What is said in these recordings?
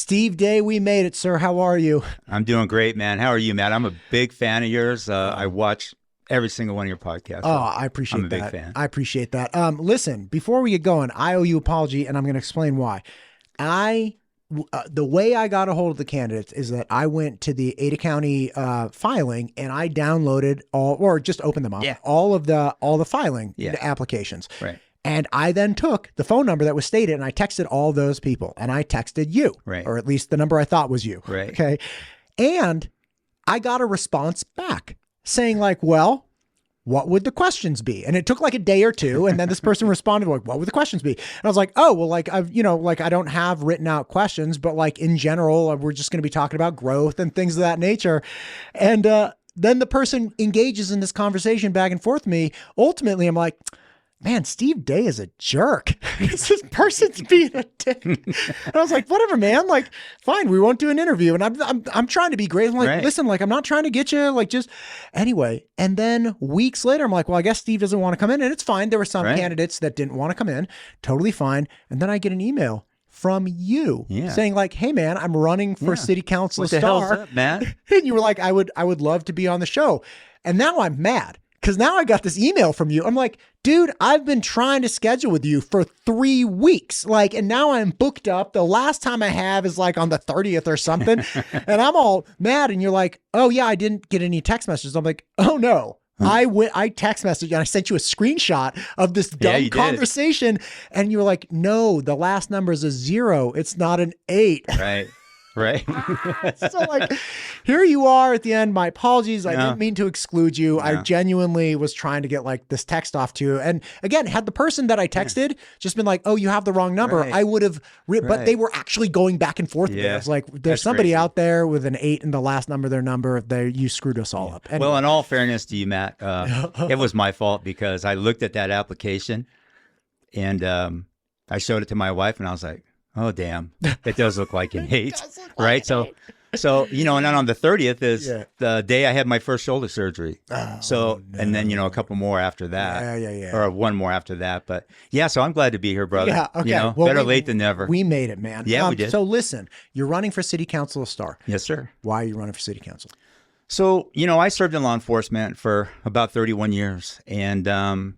Steve Day, we made it, sir. How are you? I'm doing great, man. How are you, Matt? I'm a big fan of yours. I watch every single one of your podcasts. Oh, I appreciate that. I'm a big fan. I appreciate that. Listen, before we get going, I owe you an apology, and I'm going to explain why. The way I got a hold of the candidates is that I went to the Ada County filing, and I downloaded or just opened them up, all the filing applications. Right. And I then took the phone number that was stated and I texted all those people, and I texted you, right, or at least the number I thought was you. Right. Okay. And I got a response back saying like, well, what would the questions be? And it took like a day or two. And then this person responded like, what would the questions be? And I was like, oh, well, like I don't have written out questions, but like in general, we're just going to be talking about growth and things of that nature. And then the person engages in this conversation back and forth with me. Ultimately, I'm like, man, Steve Day is a jerk. This person's being a dick. And I was like, whatever, man. Like, fine, we won't do an interview. And I'm trying to be great. I'm like, listen, like, I'm not trying to get you, like, just anyway. And then weeks later, I'm like, well, I guess Steve doesn't want to come in, and it's fine. There were some candidates that didn't want to come in, totally fine. And then I get an email from you saying like, hey man, I'm running for city council star. What the hell's up, man? And you were like, I would love to be on the show. And now I'm mad. Because now I got this email from you. I'm like, dude, I've been trying to schedule with you for 3 weeks. Like, and now I'm booked up. The last time I have is like on the 30th or something. And I'm all mad. And you're like, oh yeah, I didn't get any text messages. I'm like, oh no. I text messaged and I sent you a screenshot of this dumb conversation. And you were like, no, the last number is a 0. It's not an 8. Right. Right. So like, here you are at the end. My apologies. I didn't mean to exclude you. I genuinely was trying to get like this text off to you. And again, had the person that I texted just been like, oh, you have the wrong number, I would have, but they were actually going back and forth. There. It's like, there's somebody out there with an 8 in the last number of their number. You screwed us all up. Anyway. Well, in all fairness to you, Matt, it was my fault because I looked at that application and I showed it to my wife and I was like, oh, damn. It does look like an 8, right? So, you know, and then on the 30th is the day I had my first shoulder surgery. And then, you know, a couple more after that. Or one more after that. But yeah, so I'm glad to be here, brother. Yeah, okay. You know, well, better late than never. We made it, man. Yeah, we did. So listen, you're running for city council star. Yes, sir. Why are you running for city council? So, you know, I served in law enforcement for about 31 years and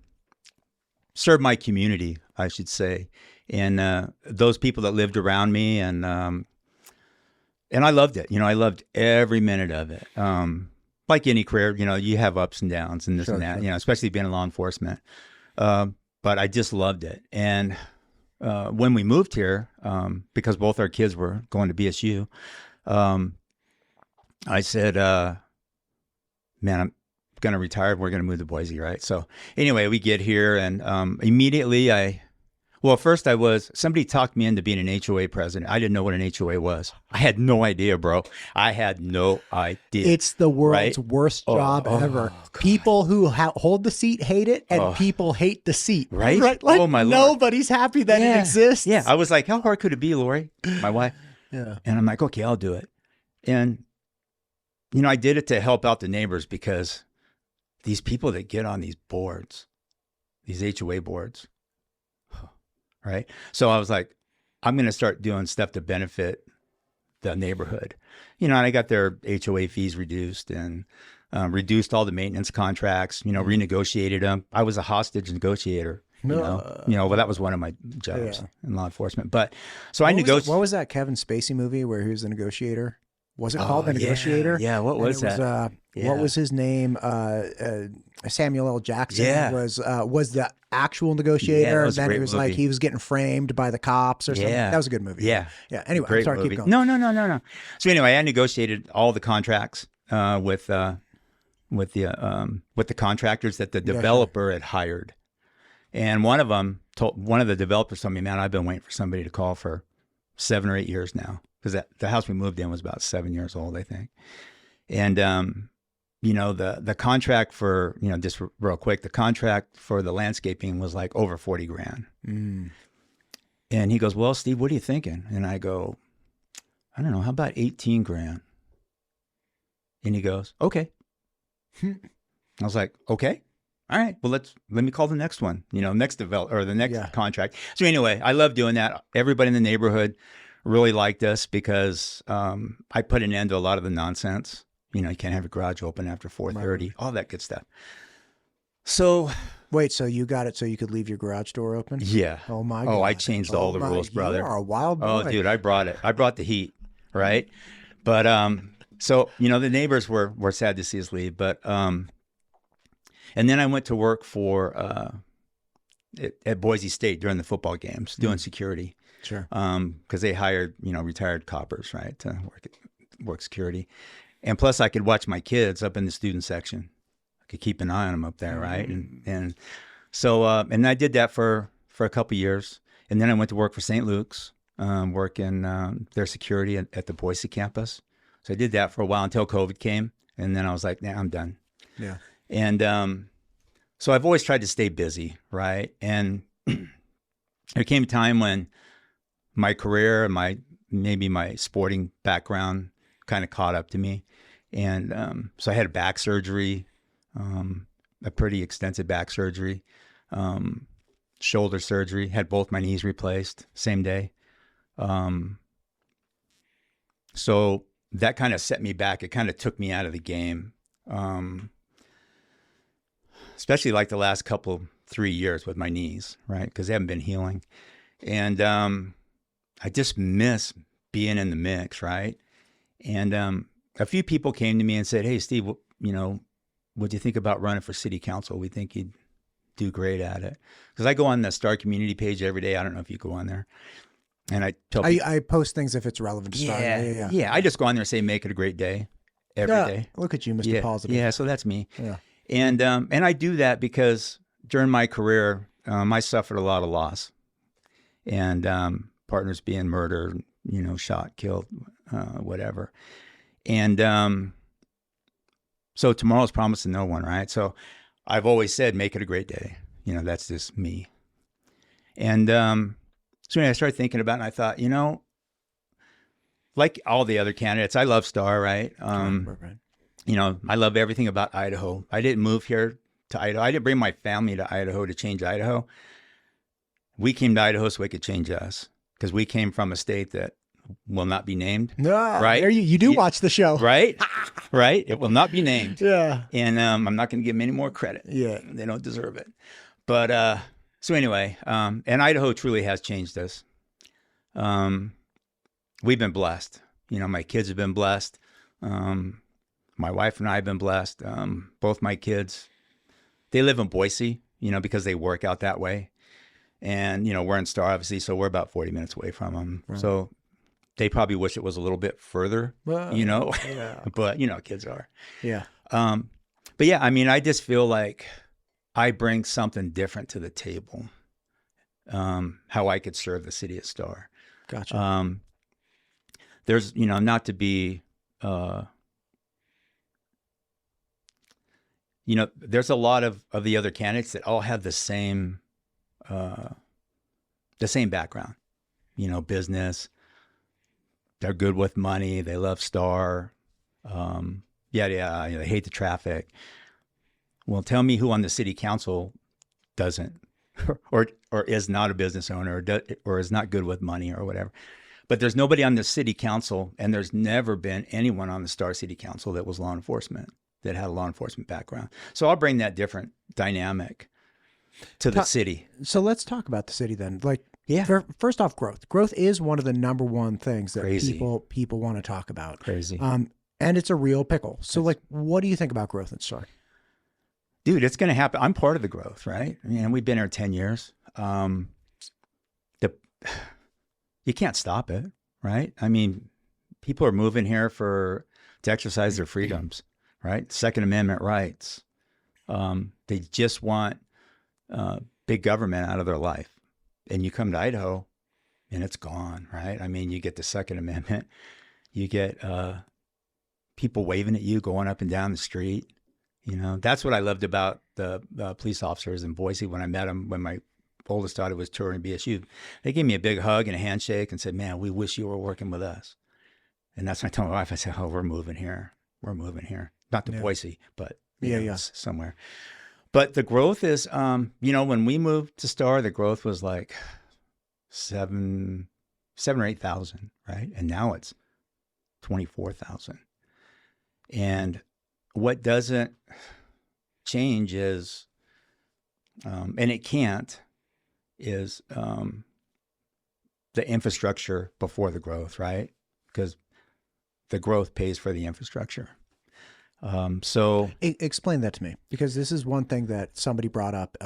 served my community, I should say. And those people that lived around me, and I loved it. You know, I loved every minute of it. Like any career, you know, you have ups and downs and this and that. You know, especially being in law enforcement. But I just loved it. And when we moved here, because both our kids were going to BSU, I said, "Man, I'm going to retire. We're going to move to Boise, right?" So anyway, we get here, and immediately Well, first somebody talked me into being an HOA president. I didn't know what an HOA was. I had no idea, bro. I had no idea. It's the world's worst job ever. God. People who hold the seat hate it, and people hate the seat. Right? Like, oh, my Lord. Nobody's happy that it exists. Yeah. I was like, how hard could it be, Lori, my wife? Yeah. And I'm like, okay, I'll do it. And, you know, I did it to help out the neighbors because these people that get on these boards, these HOA boards, right? So I was like, I'm going to start doing stuff to benefit the neighborhood. You know, and I got their HOA fees reduced and reduced all the maintenance contracts, you know, renegotiated them. I was a hostage negotiator, you know, well, that was one of my jobs in law enforcement. But so I negotiated. What was that Kevin Spacey movie where he was the negotiator? Was it called The Negotiator? Yeah, what was that? What was his name? Samuel L. Jackson was the actual negotiator. And then it was like he was getting framed by the cops or something. That was a good movie. Yeah. Anyway, I'm sorry, keep going. No. So anyway, I negotiated all the contracts with the contractors that the developer had hired. And one of the developers told me, man, I've been waiting for somebody to call for 7 or 8 years now. Because the house we moved in was about 7 years old, I think. And, you know, the contract for, you know, just real quick, the contract for the landscaping was like over 40 grand. Mm. And he goes, well, Steve, what are you thinking? And I go, I don't know, how about 18 grand? And he goes, okay. I was like, okay. All right, well, let me call the next one, you know, next developer or the next contract. So anyway, I love doing that. Everybody in the neighborhood really liked us because I put an end to a lot of the nonsense. You know, you can't have a garage open after 4:30, all that good stuff. So wait, so you got it so you could leave your garage door open? yeah. Oh my Oh, God. I changed all the rules, brother. You are a wild boy. Oh, dude, I brought it. I brought the heat, right? But so you know, the neighbors were sad to see us leave. But and then I went to work for at Boise State during the football games, doing security. Sure. Because they hired, you know, retired coppers, right, to work security. And plus I could watch my kids up in the student section. I could keep an eye on them up there, right? And so and I did that for a couple of years. And then I went to work for St. Luke's, working their security at the Boise campus. So I did that for a while until COVID came. And then I was like, nah, I'm done. Yeah. And so I've always tried to stay busy, right? And there came a time when my career and maybe my sporting background kind of caught up to me. And so I had a back surgery, a pretty extensive back surgery, shoulder surgery, had both my knees replaced same day. So that kind of set me back. It kind of took me out of the game, especially like the last 3 years with my knees, right? Because they haven't been healing. And I just miss being in the mix, right? And a few people came to me and said, hey, Steve, you know, what do you think about running for city council? We think you'd do great at it. Because I go on the Star community page every day. I don't know if you go on there. And I tell people, I post things if it's relevant to Star. Yeah. I just go on there and say, make it a great day every day. Look at you, Mr. Positive. Yeah, so that's me. Yeah. And I do that because during my career, I suffered a lot of loss. And partners being murdered, you know, shot, killed, whatever. And so tomorrow's promised to no one, right? So I've always said, make it a great day. You know, that's just me. And so when I started thinking about it, and I thought, you know, like all the other candidates, I love Star, right? Right. You know, I love everything about Idaho. I didn't move here to Idaho. I didn't bring my family to Idaho to change Idaho. We came to Idaho so we could change us, because we came from a state that will not be named. Right? There you do watch the show. Right? Right? It will not be named. Yeah. And I'm not going to give them any more credit. Yeah. They don't deserve it. But so anyway, and Idaho truly has changed us. We've been blessed. You know, my kids have been blessed. My wife and I have been blessed. Both my kids, they live in Boise, you know, because they work out that way. And, you know, we're in Star, obviously, so we're about 40 minutes away from them. Right. So they probably wish it was a little bit further, you know, but, you know, kids are. Yeah. But yeah, I mean, I just feel like I bring something different to the table, how I could serve the city of Star. Gotcha. There's, you know, not to be, you know, there's a lot of the other candidates that all have the same background, you know, business. They're good with money. They love Star. You know, they hate the traffic. Well, tell me who on the city council doesn't, or is not a business owner, or is not good with money or whatever. But there's nobody on the city council, and there's never been anyone on the Star City Council that was law enforcement, that had a law enforcement background. So I'll bring that different dynamic to the city. So let's talk about the city then. Like, yeah. First off, growth. Growth is one of the number one things that Crazy. people want to talk about. Crazy. And it's a real pickle. So like, what do you think about growth in Star? Dude, it's going to happen. I'm part of the growth, right? I mean, we've been here 10 years. You can't stop it, right? I mean, people are moving here to exercise their freedoms, right? Second Amendment rights. They just want big government out of their life. And you come to Idaho and it's gone, right? I mean, you get the Second Amendment. You get people waving at you, going up and down the street. You know, that's what I loved about the police officers in Boise when I met them, when my oldest daughter was touring BSU. They gave me a big hug and a handshake and said, man, we wish you were working with us. And that's when I told my wife, I said, oh, we're moving here. We're moving here. Not to Boise, but somewhere. But the growth is, you know, when we moved to Star, the growth was like 7 7 or 8,000, right? And now it's 24,000. And what doesn't change is, and it can't, is the infrastructure before the growth, right? Because the growth pays for the infrastructure. So explain that to me, because this is one thing that somebody brought up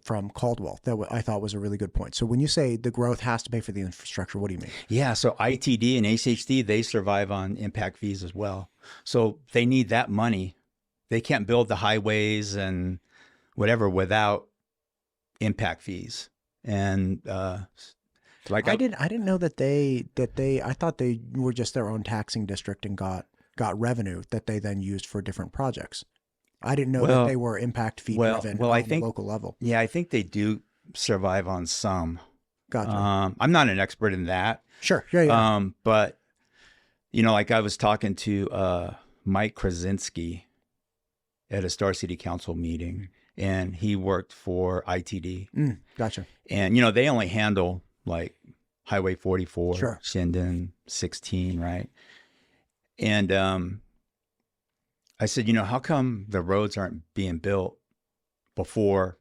from Caldwell that I thought was a really good point. So when you say the growth has to pay for the infrastructure, what do you mean? Yeah, so ITD and HHD, they survive on impact fees as well. So they need that money. They can't build the highways and whatever without impact fees. And like I didn't know that I thought they were just their own taxing district and got revenue that they then used for different projects. I didn't know that they were impact fee driven on the local level. Yeah, I think they do survive on some. Gotcha. I'm not an expert in that. Sure. Yeah. But like I was talking to Mike Krasinski at a Star City Council meeting, and he worked for ITD. Gotcha. And they only handle like Highway 44, sure. Shindon 16, right? And I said, how come the roads aren't being built before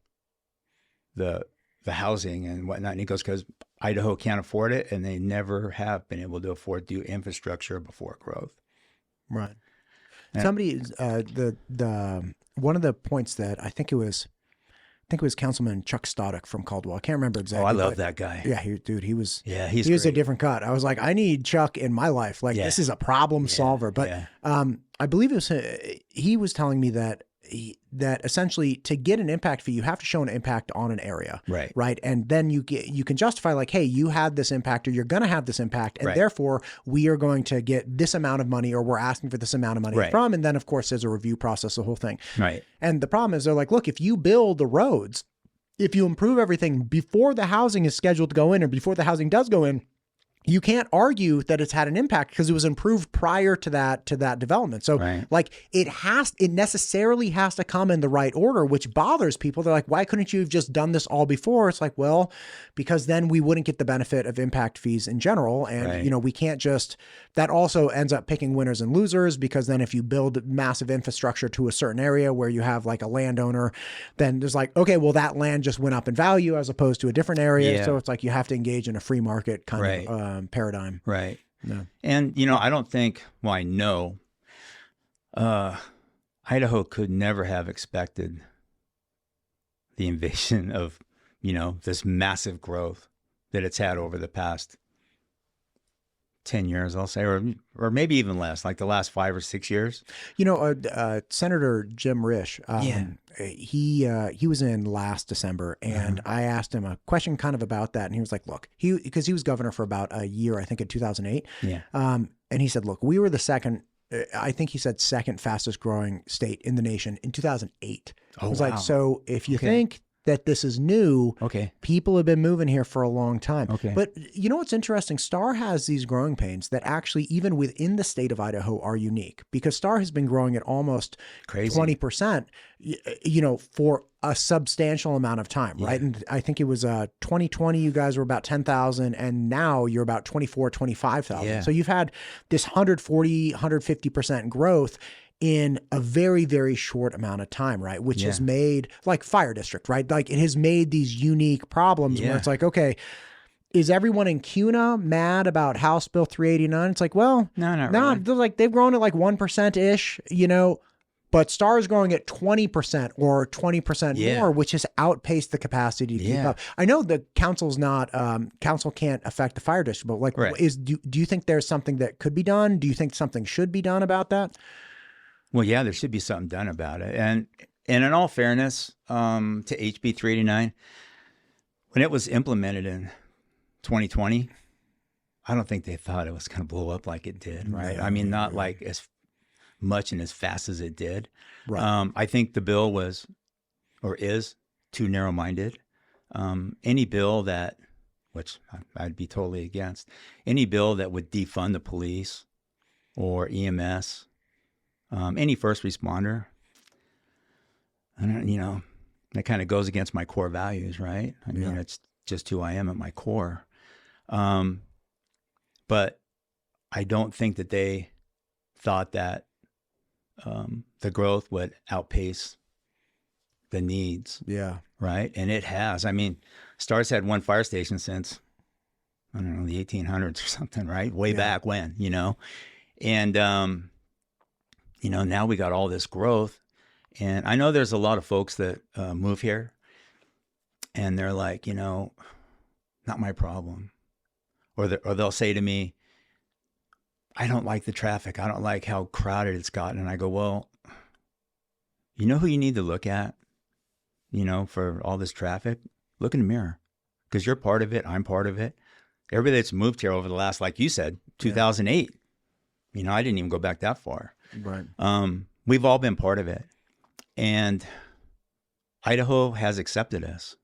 the housing and whatnot? And he goes, because Idaho can't afford it, and they never have been able to afford to do infrastructure before growth. Right. And somebody, the one of the points that I think it was Councilman Chuck Stoddard from Caldwell. I can't remember exactly. Oh, I love that guy. Yeah, he was. Yeah, he was a different cut. I was like, I need Chuck in my life. Like, this is a problem solver. But I believe he was telling me that essentially to get an impact fee, you have to show an impact on an area. Right. And then you can justify like, hey, you had this impact, or you're going to have this impact, and therefore we are going to get this amount of money, or we're asking for this amount of money from. And then of course there's a review process, the whole thing. Right. And the problem is they're like, look, if you build the roads, if you improve everything before the housing is scheduled to go in, or before the housing does go in, you can't argue that it's had an impact because it was improved prior to that development. So like it necessarily has to come in the right order, which bothers people. They're like, why couldn't you have just done this all before? It's like, well, because then we wouldn't get the benefit of impact fees in general. And, we can't just, that also ends up picking winners and losers, because then if you build massive infrastructure to a certain area where you have like a landowner, then there's like, okay, well, that land just went up in value as opposed to a different area. Yeah. So it's like you have to engage in a free market kind of paradigm. Right. No. And, I don't think, well, I know, Idaho could never have expected the invasion of, this massive growth that it's had over the past 10 years, I'll say, or maybe even less, like the last 5 or 6 years. Senator Jim Risch, he was in last December, and I asked him a question kind of about that. And he was like, look, because he was governor for about a year, I think in 2008. Yeah. And he said, look, we were the second, I think he said second fastest growing state in the nation in 2008. I was like, so if you think that this is new, people have been moving here for a long time. But you know what's interesting? Star has these growing pains that actually, even within the state of Idaho, are unique, because Star has been growing at almost 20%, for a substantial amount of time, right? And I think it was 2020, you guys were about 10,000, and now you're about 25,000. Yeah. So you've had this 140, 150% growth in a very, very short amount of time, right? Which has made, like fire district, right? Like it has made these unique problems where it's like, okay, is everyone in CUNA mad about House Bill 389? It's like, well, no, really. They're like, they've grown at like 1% ish, but Star is growing at 20% or 20% more, which has outpaced the capacity to keep up. I know the council's not, council can't affect the fire district, but like, do you think there's something that could be done? Do you think something should be done about that? Well, yeah, there should be something done about it. And in all fairness, to HB 389, when it was implemented in 2020, I don't think they thought it was going to blow up like it did, right? I mean, not like as much and as fast as it did. Right. I think the bill was, or is, too narrow-minded. Any bill that, which I'd be totally against, any bill that would defund the police or EMS, any first responder, that kind of goes against my core values, right? I mean, it's just who I am at my core. but I don't think that they thought that the growth would outpace the needs. Yeah. Right. And it has. I mean, Star's had one fire station since, I don't know, the 1800s or something, right? Way back when, you know. And, you know, now we got all this growth. And I know there's a lot of folks that move here and they're like, you know, not my problem. Or they'll say to me, I don't like the traffic. I don't like how crowded it's gotten. And I go, well, you know who you need to look at, you know, for all this traffic? Look in the mirror, because you're part of it. I'm part of it. Everybody that's moved here over the last, like you said, 2008, you know, I didn't even go back that far. Right. We've all been part of it. And Idaho has accepted us.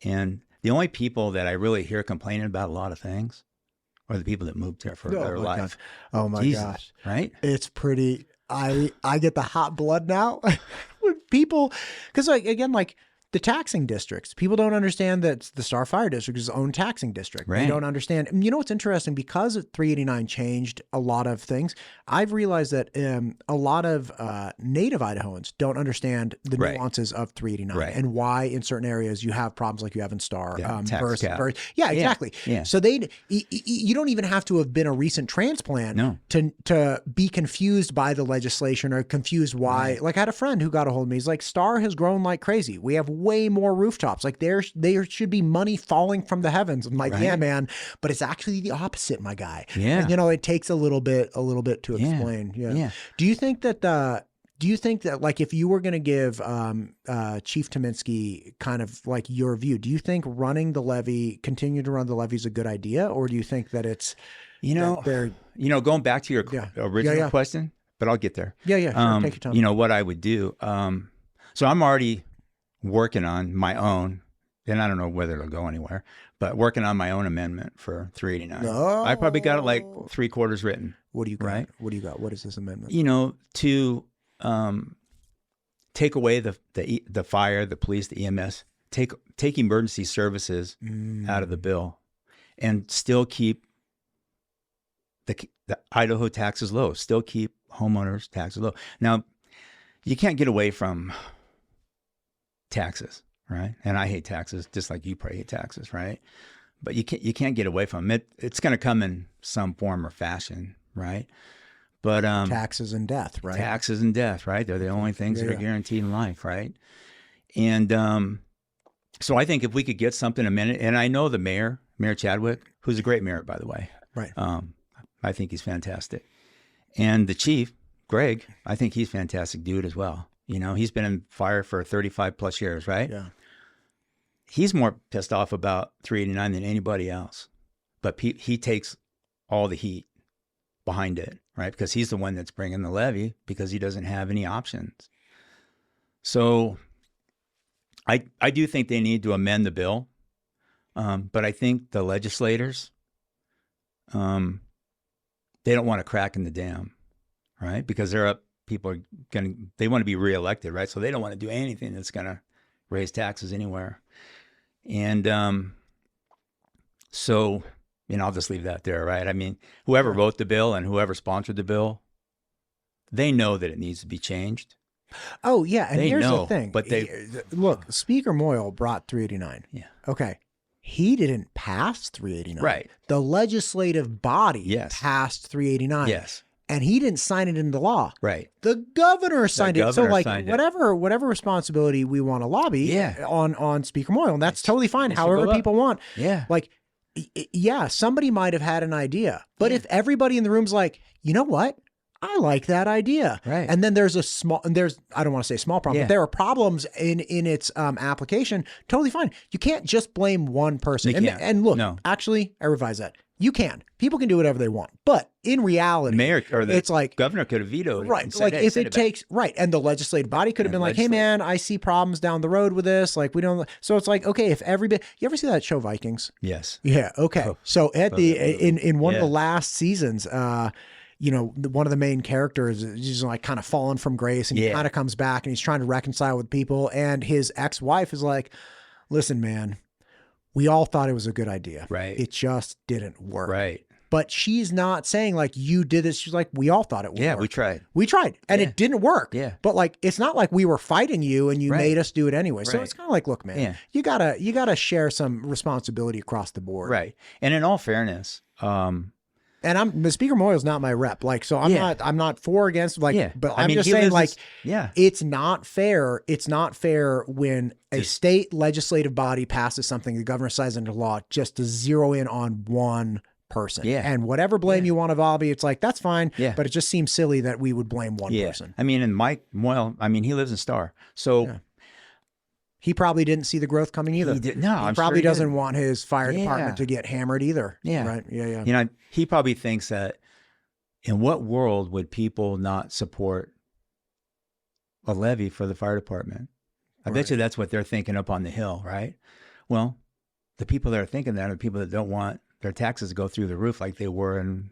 And the only people that I really hear complaining about a lot of things are the people that moved here for their life. God. Oh my gosh. Right? It's pretty, I get the hot blood now when people, because like, again, like the taxing districts, people don't understand that the Star Fire District is its own taxing district. Right. They don't understand. And you know what's interesting? Because 389 changed a lot of things, I've realized that a lot of native Idahoans don't understand the nuances of 389 and why in certain areas you have problems like you have in Star. Tax cap. Yeah, exactly. Yeah. So you don't even have to have been a recent transplant to be confused by the legislation or confused why. Right. Like I had a friend who got a hold of me. He's like, Star has grown like crazy. We have way more rooftops. Like there should be money falling from the heavens. I'm like, yeah, man, but it's actually the opposite, my guy. Yeah. And, you know, it takes a little bit to explain. Yeah. Do you think that like if you were going to give Chief Tominski kind of like your view, do you think continue to run the levy is a good idea? Or do you think that it's, going back to your original question, but I'll get there. Yeah. Sure. Take your time. You know, what I would do. So I'm already working on my own, and I don't know whether it'll go anywhere, but working on my own amendment for 389. Oh. I probably got it like 3/4 written. What do you got? Right? What do you got? What is this amendment? You know, to take away the fire, the police, the EMS, take emergency services out of the bill, and still keep the Idaho taxes low. Still keep homeowners' taxes low. Now, you can't get away from taxes, right? And I hate taxes, just like you probably hate taxes, right? But you can't get away from it. It's going to come in some form or fashion, right? But taxes and death, right? Taxes and death, right? They're the only things that are guaranteed in life, right? And so I think if we could get something a minute, and I know the Mayor Chadwick, who's a great mayor, by the way, right? I think he's fantastic, and the chief, Greg, I think he's a fantastic dude as well. You know, he's been in fire for 35 plus years, right? Yeah. He's more pissed off about 389 than anybody else, but he takes all the heat behind it, right? Because he's the one that's bringing the levy because he doesn't have any options. So I do think they need to amend the bill, but I think the legislators, they don't want a crack in the dam, right? Because people are they want to be reelected, right? So they don't want to do anything that's going to raise taxes anywhere. And so, you know, I'll just leave that there, right? I mean, whoever wrote the bill and whoever sponsored the bill, they know that it needs to be changed. Oh, yeah. And here's the thing. But look, Speaker Moyle brought 389. Yeah. Okay. He didn't pass 389. Right. The legislative body passed 389. Yes. And he didn't sign it into law. Right. The governor signed it. So like whatever responsibility we want to lobby on Speaker Moyle, and that's totally fine. However people want. Yeah. Like, yeah, somebody might have had an idea, but if everybody in the room's like, you know what? I like that idea. Right. And then there's I don't want to say small problem, but there are problems in its application. Totally fine. You can't just blame one person. And look, actually, I revise that. You can. People can do whatever they want. But in reality, it's like governor could have vetoed it. Right. Like if it takes and the legislative body could have been like, hey man, I see problems down the road with this. Like we don't. So it's like, okay, if everybody, you ever see that show Vikings? Yes. Yeah. Okay. So at in one of the last seasons, you know, one of the main characters is like kind of fallen from grace, and he kind of comes back and he's trying to reconcile with people. And his ex-wife is like, listen, man, we all thought it was a good idea. Right. It just didn't work. Right. but she's not saying like you did this. She's like, we all thought it would Yeah, work. we tried. And Yeah. it didn't work. Yeah. But like, it's not like we were fighting you and you Right. made us do it anyway. So Right. it's kind of like, look, man, Yeah. you gotta share some responsibility across the board. Right. And in all fairness, And Speaker Moyle's not my rep. Like, so I'm not for or against, like, yeah. but I I'm mean, just he saying, lives like, this- yeah. it's not fair. It's not fair when a state legislative body passes something, the governor signs into law, just to zero in on one person. Yeah. And whatever blame you want to Bobby, it's like, that's fine. Yeah. But it just seems silly that we would blame one Yeah. person. I mean, and Mike Moyle, I mean, he lives in Star. So Yeah. He probably didn't see the growth coming either. He did- no, he I'm probably sure he doesn't didn't. want his fire Yeah. department to get hammered either. Yeah. Right. Yeah. you know, he probably thinks that in what world would people not support a levy for the fire department? I bet Right. you that's what they're thinking up on the hill, right? Well, the people that are thinking that are the people that don't want their taxes to go through the roof like they were in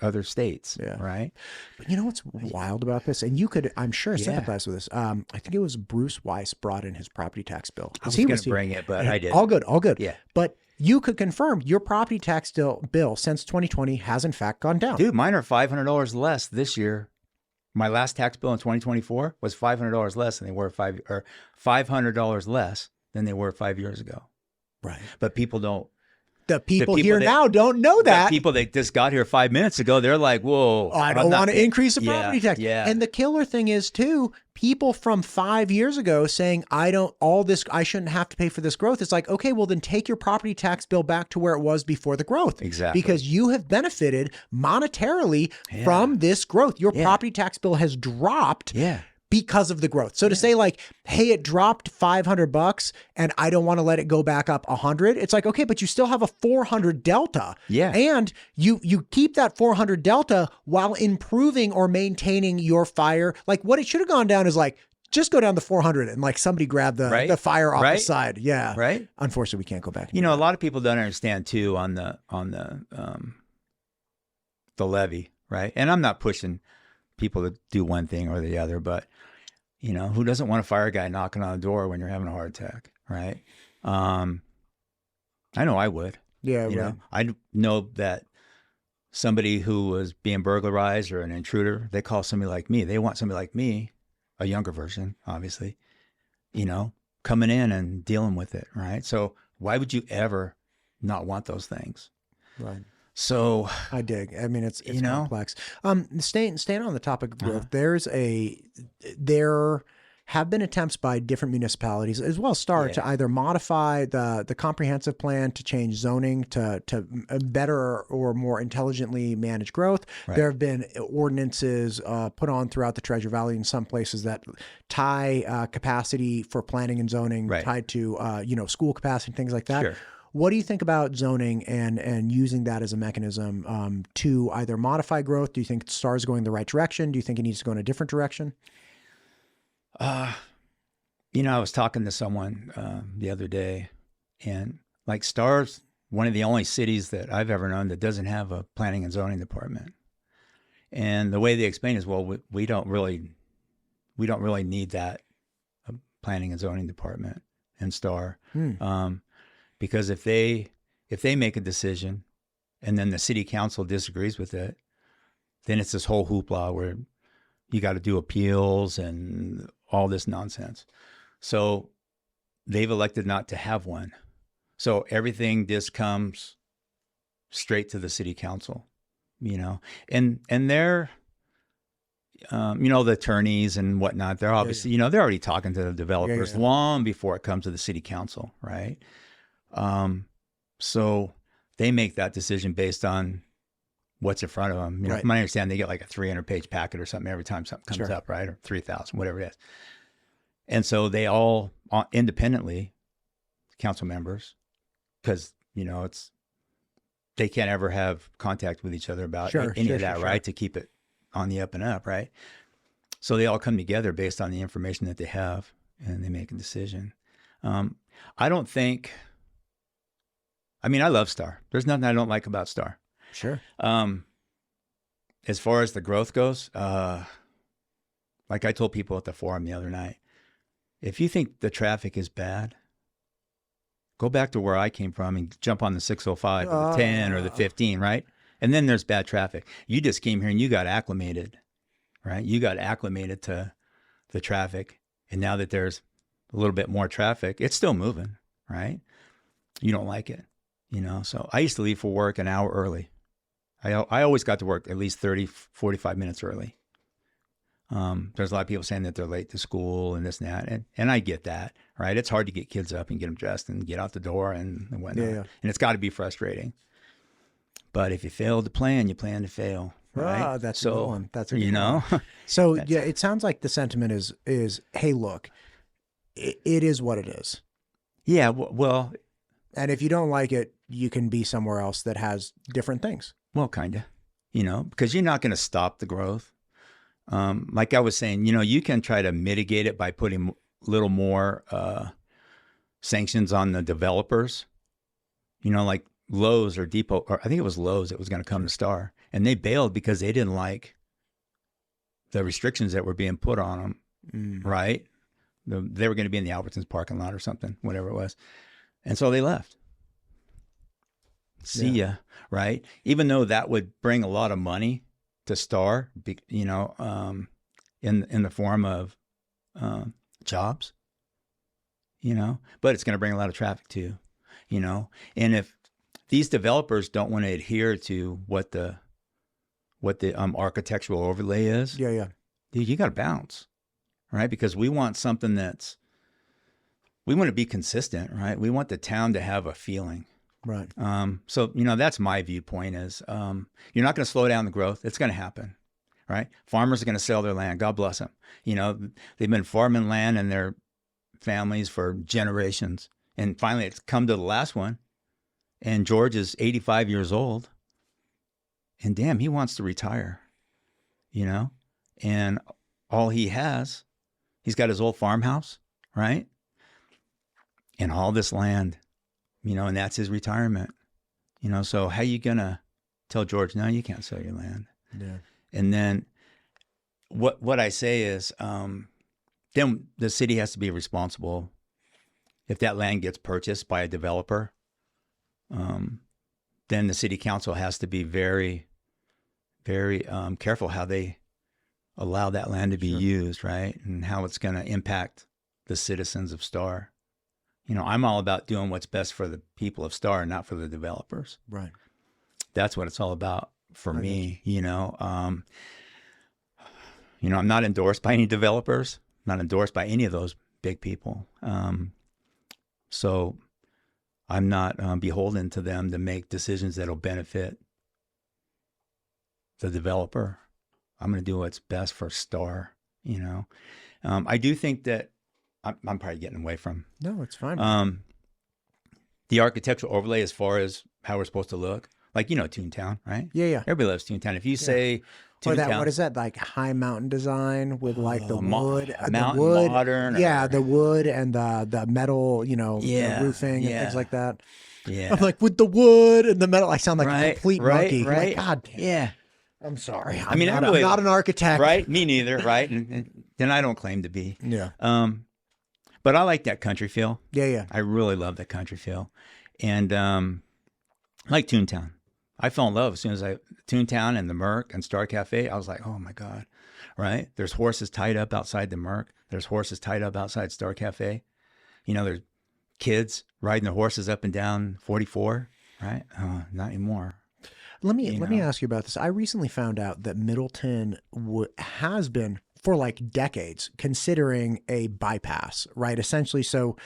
other states, Yeah. right? But you know what's wild about this? And you could, I'm sure, Yeah. sympathize with this. I think it was Bruce Weiss brought in his property tax bill. I was going to bring it, but I didn't. All good. Yeah. But you could confirm your property tax bill since 2020 has in fact gone down. Dude, mine are $500 less this year. My last tax bill in 2024 was $500 less than they were $500 less than they were 5 years ago. Right. But people don't. The people people here that- now don't know The that. people that just got here 5 minutes ago, they're like, "Whoa, I don't want to increase the Yeah, property tax. yeah. And the killer thing is too, people from 5 years ago saying, I shouldn't have to pay for this growth. It's like, okay, well then take your property tax bill back to where it was before the growth. Exactly. Because you have benefited monetarily from this growth. Your property tax bill has dropped. Yeah. Because of the growth. So to say like, hey, it dropped $500 and I don't want to let it go back up 100. It's like, okay, but you still have a 400 delta. Yeah. And you keep that 400 delta while improving or maintaining your fire. Like what it should have gone down is like, just go down to 400 and like somebody grab the fire off the side. Yeah. Right. Unfortunately, we can't go back. You know, a lot of people don't understand too on the levy, right? And I'm not pushing people to do one thing or the other, but you know, who doesn't want a fire guy knocking on the door when you're having a heart attack, right? I know I would. Yeah. You know, I know that somebody who was being burglarized or an intruder, they call somebody like me. They want somebody like me, a younger version, obviously, you know, coming in and dealing with it, right? So why would you ever not want those things? Right. So I dig. I mean, it's you know? complex. Staying on the topic of growth, there have been attempts by different municipalities as well as Star to either modify the comprehensive plan to change zoning to better or more intelligently manage growth. Right. There have been ordinances put on throughout the Treasure Valley in some places that tie capacity for planning and zoning tied to school capacity, things like that. Sure. What do you think about zoning and using that as a mechanism to either modify growth? Do you think STAR's going the right direction? Do you think it needs to go in a different direction? You know, I was talking to someone the other day, and like STAR's one of the only cities that I've ever known that doesn't have a planning and zoning department. And the way they explain is, well, we don't really need that planning and zoning department in STAR. Because if they make a decision and then the city council disagrees with it, then it's this whole hoopla where you got to do appeals and all this nonsense. So they've elected not to have one. So everything just comes straight to the city council, you know, and they're, the attorneys and whatnot, they're obviously, they're already talking to the developers long before it comes to the city council. Right. So they make that decision based on what's in front of them. You know, from my understanding, they get like a 300-page packet or something every time something comes up, right? Or 3,000, whatever it is. And so they all independently, council members, because, they can't ever have contact with each other about any of that, right? To keep it on the up and up, right? So they all come together based on the information that they have and they make a decision. I don't think... I love STAR. There's nothing I don't like about STAR. Sure. As far as the growth goes, like I told people at the forum the other night, if you think the traffic is bad, go back to where I came from and jump on the 605 or the 10 or the 15, right? And then there's bad traffic. You just came here and you got acclimated, right? You got acclimated to the traffic. And now that there's a little bit more traffic, it's still moving, right? You don't like it, you know? So I used to leave for work an hour early. I always got to work at least 30, 45 minutes early. There's a lot of people saying that they're late to school and this and that. And I get that, right? It's hard to get kids up and get them dressed and get out the door and whatnot. Yeah. And it's got to be frustrating. But if you fail to plan, you plan to fail. Right? That's a good one. That's a good you know. one. So yeah, it sounds like the sentiment is hey, look, it is what it is. Yeah. Well. And if you don't like it, you can be somewhere else that has different things. Well, kind of, you know, because you're not going to stop the growth. Like I was saying, you know, you can try to mitigate it by putting a little more sanctions on the developers. You know, like Lowe's or Depot, or I think it was Lowe's that was going to come to Star, and they bailed because they didn't like the restrictions that were being put on them. Right? They were going to be in the Albertsons parking lot or something, whatever it was, and so they left. See ya, right? Even though that would bring a lot of money to Star, you know, in the form of jobs, you know, but it's going to bring a lot of traffic too, you know. And if these developers don't want to adhere to what the architectural overlay is, yeah, dude, you got to bounce, right? Because we want something we want to be consistent, right? We want the town to have a feeling. Right. So, you know, that's my viewpoint is you're not going to slow down the growth. It's going to happen, right? Farmers are going to sell their land. God bless them. You know, they've been farming land and their families for generations. And finally, it's come to the last one. And George is 85 years old. And damn, he wants to retire, you know? And all he's got his old farmhouse, right? And all this land. You know, and that's his retirement, you know, so how you going to tell George, no, you can't sell your land. Yeah. And then what I say is, then the city has to be responsible. If that land gets purchased by a developer, then the city council has to be very, very careful how they allow that land to be used, right? And how it's going to impact the citizens of Star. You know, I'm all about doing what's best for the people of Star, not for the developers. Right. That's what it's all about for me, you know. You know, I'm not endorsed by any developers, not endorsed by any of those big people. So I'm not beholden to them to make decisions that'll benefit the developer. I'm going to do what's best for Star, you know. I do think that I'm probably getting away from. No, it's fine. The architectural overlay as far as how we're supposed to look. Like, you know, Toontown, right? Yeah. Everybody loves Toontown. If you say Or Toontown. what is that, like high mountain design with like the wood? Mountain the wood, modern. Yeah, the wood and the metal, you know, the roofing and things like that. Yeah. I'm like, with the wood and the metal, I sound like a complete monkey. Right. Like, God damn. Yeah. I'm sorry. I'm not an architect. Right? Me neither, right? And I don't claim to be. Yeah. But I like that country feel. Yeah. I really love that country feel. And like Toontown. I fell in love as soon as Toontown and the Merc and Star Cafe. I was like, oh my God, right? There's horses tied up outside the Merc. There's horses tied up outside Star Cafe. You know, there's kids riding their horses up and down 44, right? Not anymore. Let me ask you about this. I recently found out that Middleton has been for like decades considering a bypass, right? Essentially, so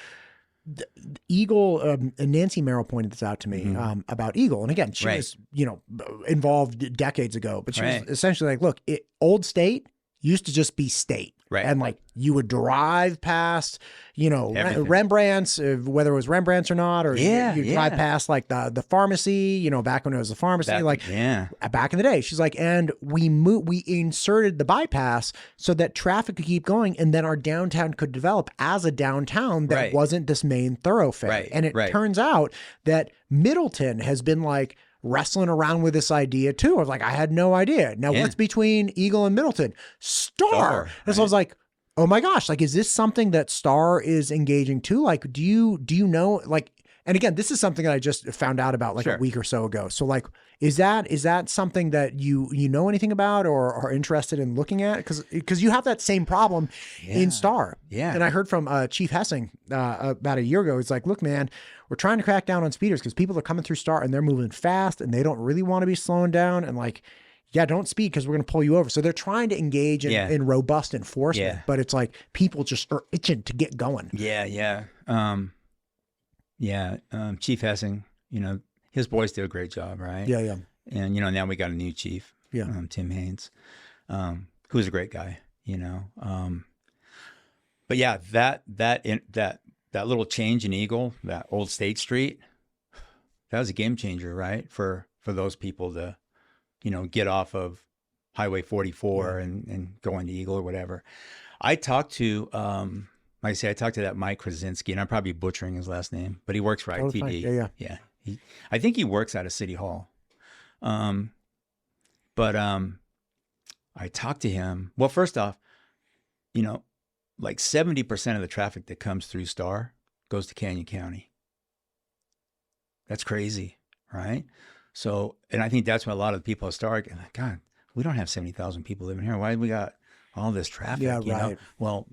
Eagle, Nancy Merrill pointed this out to me about Eagle. And again, she was, you know, involved decades ago, but she was essentially like, look, Old State used to just be state. Right. And like you would drive past, you know, Rembrandt's, whether it was Rembrandt's or not, or you drive past like the pharmacy, you know, back when it was a pharmacy, back in the day. She's like, and we inserted the bypass so that traffic could keep going, and then our downtown could develop as a downtown that wasn't this main thoroughfare. Right. And it turns out that Middleton has been like wrestling around with this idea too. I was like, I had no idea. Now what's between Eagle and Middleton? Star. And so I was like, oh my gosh, like, is this something that Star is engaging too? Like, do you know, like, And again, this is something that I just found out about like Sure. a week or so ago. So like, is that something that you know anything about or are interested in looking at? Because you have that same problem in Star. Yeah. And I heard from Chief Hessing about a year ago. He's like, look, man, we're trying to crack down on speeders because people are coming through Star and they're moving fast and they don't really want to be slowing down. And like, yeah, don't speed because we're going to pull you over. So they're trying to engage in robust enforcement, but it's like people just are itching to get going. Yeah. Chief Hessing, his boys did a great job, right? Yeah. And, now we got a new chief, Tim Haynes, who's a great guy, But yeah, that little change in Eagle, that old State Street, that was a game changer, right? For those people to, get off of Highway 44 and go into Eagle or whatever. I talked to, like I say, I talked to that Mike Krasinski, and I'm probably butchering his last name, but he works for ITD. Yeah. I think he works out of City Hall. But I talked to him. Well, first off, like 70% of the traffic that comes through Star goes to Canyon County. That's crazy, right? So, and I think that's why a lot of the people at Star are like, God, we don't have 70,000 people living here. Why do we got all this traffic? Yeah, you know? Well,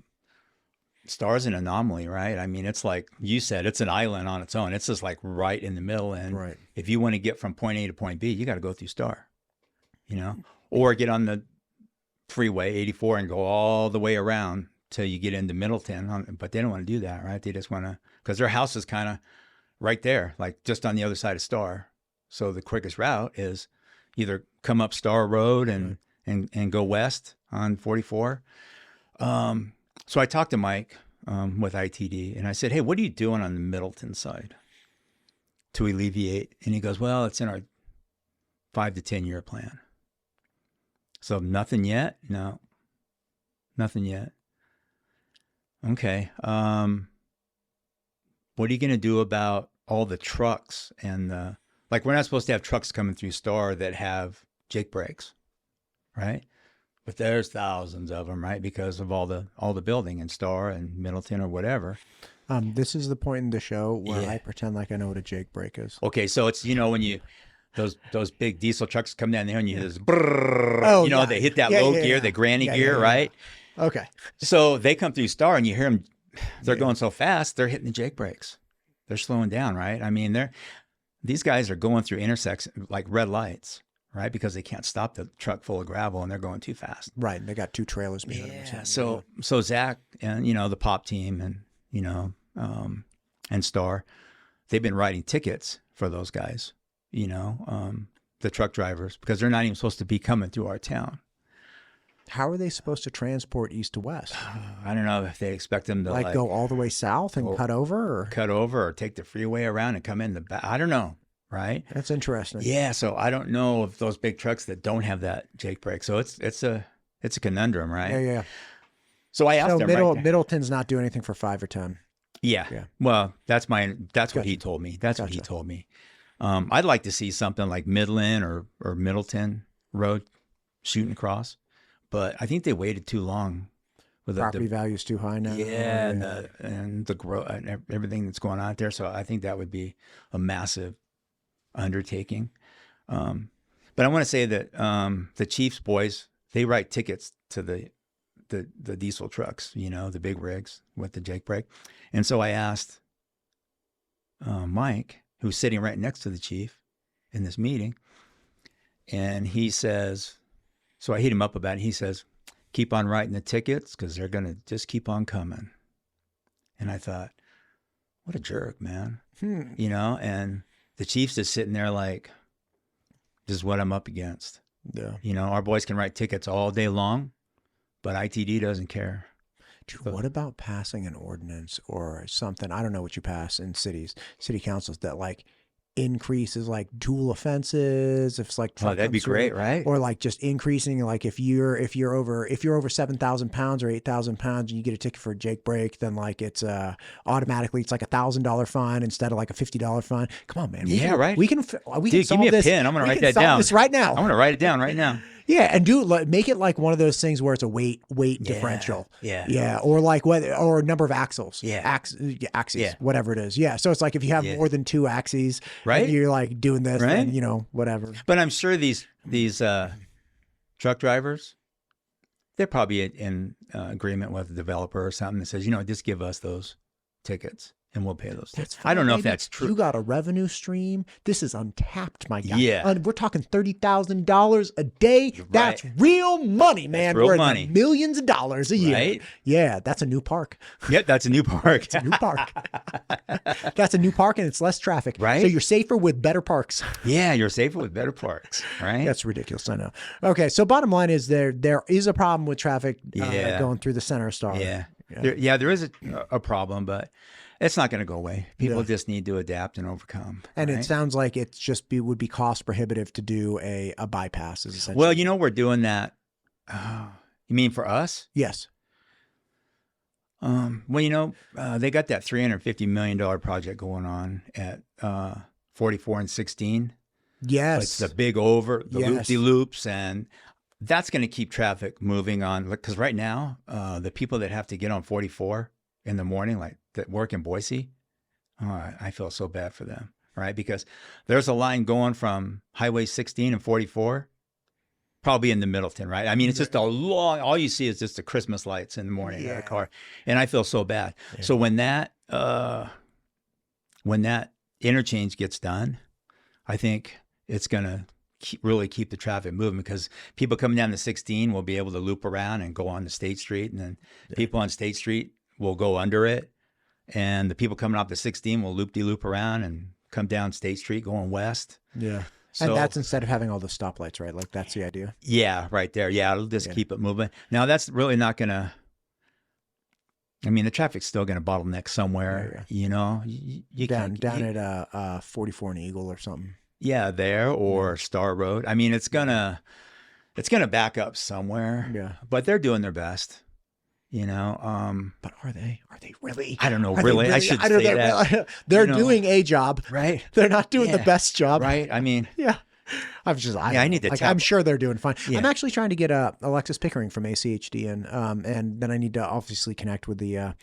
Star's an anomaly, right? I mean, it's like you said, it's an island on its own. It's just like right in the middle. And if you want to get from point A to point B, you got to go through Star, or get on the freeway 84 and go all the way around till you get into Middleton. But they don't want to do that, right? They just want to, because their house is kind of right there, like just on the other side of Star. So the quickest route is either come up Star Road and go west on 44. So I talked to Mike with ITD, and I said, hey, what are you doing on the Middleton side to alleviate? And he goes, well, it's in our 5 to 10 year plan. So nothing yet? No, nothing yet. Okay. What are you going to do about all the trucks and like we're not supposed to have trucks coming through Star that have Jake brakes, right? But there's thousands of them, right? Because of all the building in Star and Middleton or whatever. This is the point in the show where I pretend like I know what a Jake brake is. Okay, so it's when you those big diesel trucks come down there and you hear this brrrr, they hit that low gear, the granny gear, right? Okay. So they come through Star and you hear them, they're going so fast, they're hitting the Jake brakes. They're slowing down, right? I mean, these guys are going through intersections like red lights, right? Because they can't stop the truck full of gravel and they're going too fast. Right. And they got 2 trailers behind them. Yeah. So Zach and, the pop team and, and Star, they've been writing tickets for those guys, the truck drivers, because they're not even supposed to be coming through our town. How are they supposed to transport east to west? I don't know if they expect them to go all the way south and cut over or take the freeway around and come in the back. I don't know. Right. That's interesting. Yeah. So I don't know if those big trucks that don't have that Jake brake. So it's a conundrum, right? Yeah. So I asked him. Middleton's not doing anything for 5 or 10. Yeah. Well, that's what he told me. That's what he told me. I'd like to see something like Midland or Middleton Road shooting across. But I think they waited too long. With property value's too high now. Yeah, and the growth and everything that's going on out there. So I think that would be a massive undertaking. But I want to say that the Chiefs boys, they write tickets to the diesel trucks, the big rigs with the Jake brake. And so I asked Mike, who's sitting right next to the chief in this meeting, and he says. So I hit him up about it. He says, keep on writing the tickets because they're going to just keep on coming. And I thought, what a jerk, man. And the Chief's just sitting there like, this is what I'm up against. Yeah. Our boys can write tickets all day long, but ITD doesn't care. Dude, what about passing an ordinance or something? I don't know what you pass in city councils that like increases like dual offenses. If it's like, that'd be great, right? Or like just increasing, like if you're over 7,000 pounds or 8,000 pounds and you get a ticket for a Jake brake, then like it's automatically it's like $1,000 fine instead of like a $50 fine. Come on, man. Right. We can Dude, solve give me a this. pen. I'm gonna write that down. This right now. I'm gonna write it down right now. Yeah, and make it like one of those things where it's a weight differential. Yeah. Or like or number of axles. Yeah. Axes, Yeah. whatever it is. Yeah. So it's like if you have more than 2 axes, right? and you're like doing this, right? then, you know, whatever. But I'm sure these truck drivers, they're probably in agreement with the developer or something that says, you know, just give us those tickets and we'll pay those tickets. I don't know if that's true. You got a revenue stream. This is untapped, my guy. Yeah. We're talking $30,000 a day. That's real money, man. That's real we're money. In the millions of dollars a year. Right? Yeah, that's a new park. Yep, that's a new park. It's a new park. That's a new park, and it's less traffic. Right? So you're safer with better parks. Yeah, you're safer with better parks. Right? That's ridiculous. I know. Okay, so bottom line is there is a problem with traffic going through the center of Star. Yeah. There is a problem, but it's not going to go away. People just need to adapt and overcome. And it sounds like it would be cost prohibitive to do a bypass. Is essentially. Well, you know, we're doing that. You mean for us? Yes. Well, you know, they got that $350 million project going on at 44 and 16. Yes. It's the big loop-de-loops, and that's going to keep traffic moving on. Because right now, the people that have to get on 44 in the morning, like that work in Boise, I feel so bad for them, right? Because there's a line going from Highway 16 and 44, probably into Middleton, right? I mean, it's just a long, all you see is just the Christmas lights in the morning in a car. And I feel so bad. Yeah. So when that interchange gets done, I think it's going to really keep the traffic moving, because people coming down the 16 will be able to loop around and go on to State Street, and then people on State Street will go under it, and the people coming off the 16 will loop-de-loop around and come down State Street going west. Yeah. So, and that's instead of having all the stoplights, right? Like that's the idea. Yeah, right there. Yeah, it'll just keep it moving. Now that's really not going to, I mean, the traffic's still going to bottleneck somewhere, you know. You down at 44 and Eagle or something. Yeah, there, or Star Road. I mean, it's gonna back up somewhere. Yeah. But they're doing their best, you know. But are they really? I don't know. Really? I should say that. They're doing a job. Right. They're not doing the best job. Right. I mean, yeah. I need to I'm sure they're doing fine. Yeah. I'm actually trying to get Alexis Pickering from ACHD in, and then I need to obviously connect with the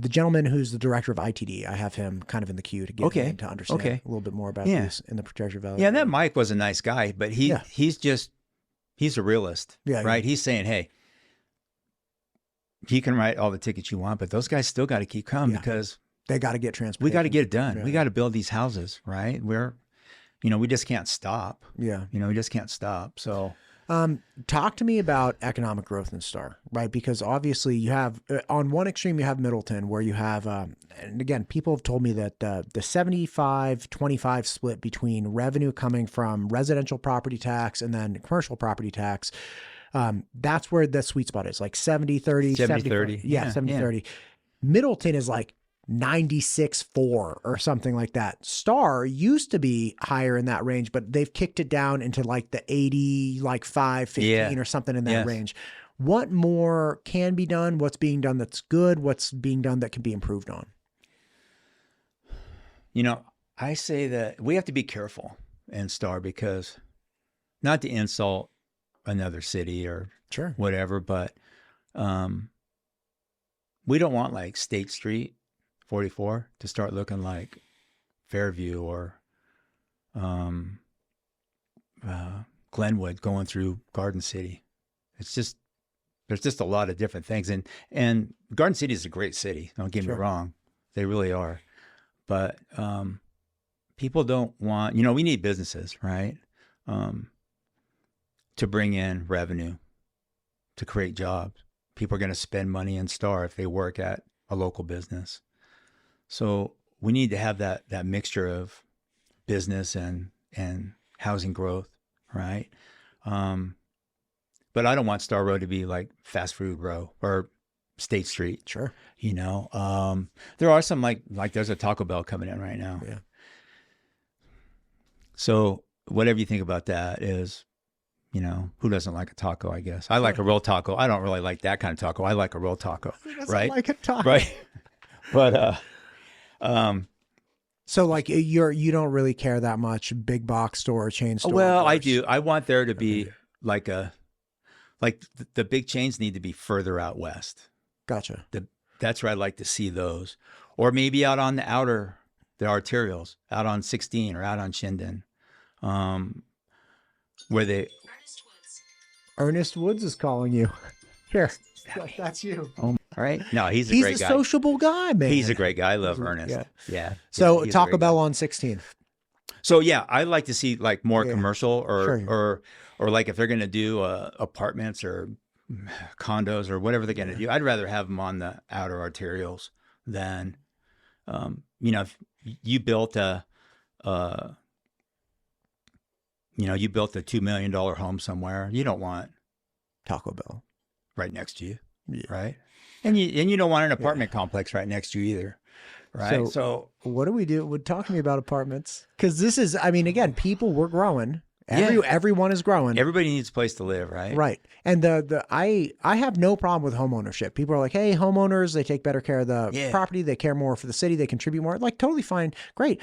gentleman who's the director of ITD. I have him kind of in the queue to get him to understand a little bit more about this in the Treasure Valley. Yeah, that Mike was a nice guy, but he's a realist. Yeah, right. He's saying, hey, he can write all the tickets you want, but those guys still got to keep coming because they got to get transportation. We got to get it done. Yeah. We got to build these houses, right? We just can't stop. Yeah. We just can't stop. So. Talk to me about economic growth in Star, right? Because obviously you have, on one extreme, you have Middleton, where you have, and again, people have told me that the 75-25 split between revenue coming from residential property tax and then commercial property tax, that's where the sweet spot is, like 70-30. 70-30. Yeah, 70-30. Middleton is like 96.4 or something like that. Star used to be higher in that range, but they've kicked it down into like the 80, like 5-15 or something in that range. What more can be done? What's being done that's good? What's being done that can be improved on? I say that we have to be careful in Star, because not to insult another city or whatever, but we don't want like State Street 44 to start looking like Fairview or Glenwood going through Garden City. There's just a lot of different things, and Garden City is a great city. Don't get me wrong, they really are. But people don't want, we need businesses, right? To bring in revenue, to create jobs. People are going to spend money in Star if they work at a local business. So we need to have that mixture of business and housing growth, right? But I don't want Star Road to be like Fast Food Row or State Street. Sure. There are some like there's a Taco Bell coming in right now. Yeah. So whatever you think about that is, who doesn't like a taco, I guess. I like a real taco. I don't really like that kind of taco. I like a real taco. Who doesn't right? like a taco? Right. But so like you don't really care that much, big box store, chain store. Well, I do. I want there to be like the big chains need to be further out west. Gotcha. That's where I'd like to see those, or maybe out on the arterials, out on 16 or out on Shinden, where they. Ernest Woods is calling you. Here, that's you. Oh, right. No, he's a great guy. Sociable guy, man. He's a great guy. I love Ernest. Yeah. So Taco Bell on 16. So yeah, I like to see like more commercial or like if they're going to do apartments or condos or whatever they're going to do, I'd rather have them on the outer arterials than, if you built a $2 million home somewhere, you don't want Taco Bell right next to you, right? And you don't want an apartment complex right next to you either, right? So what do we do? Talk to me about apartments, because this is, I mean, again, we're growing. Everyone is growing. Everybody needs a place to live, right? Right. And I have no problem with home ownership. People are like, hey, homeowners, they take better care of the property, they care more for the city, they contribute more. Like, totally fine, great.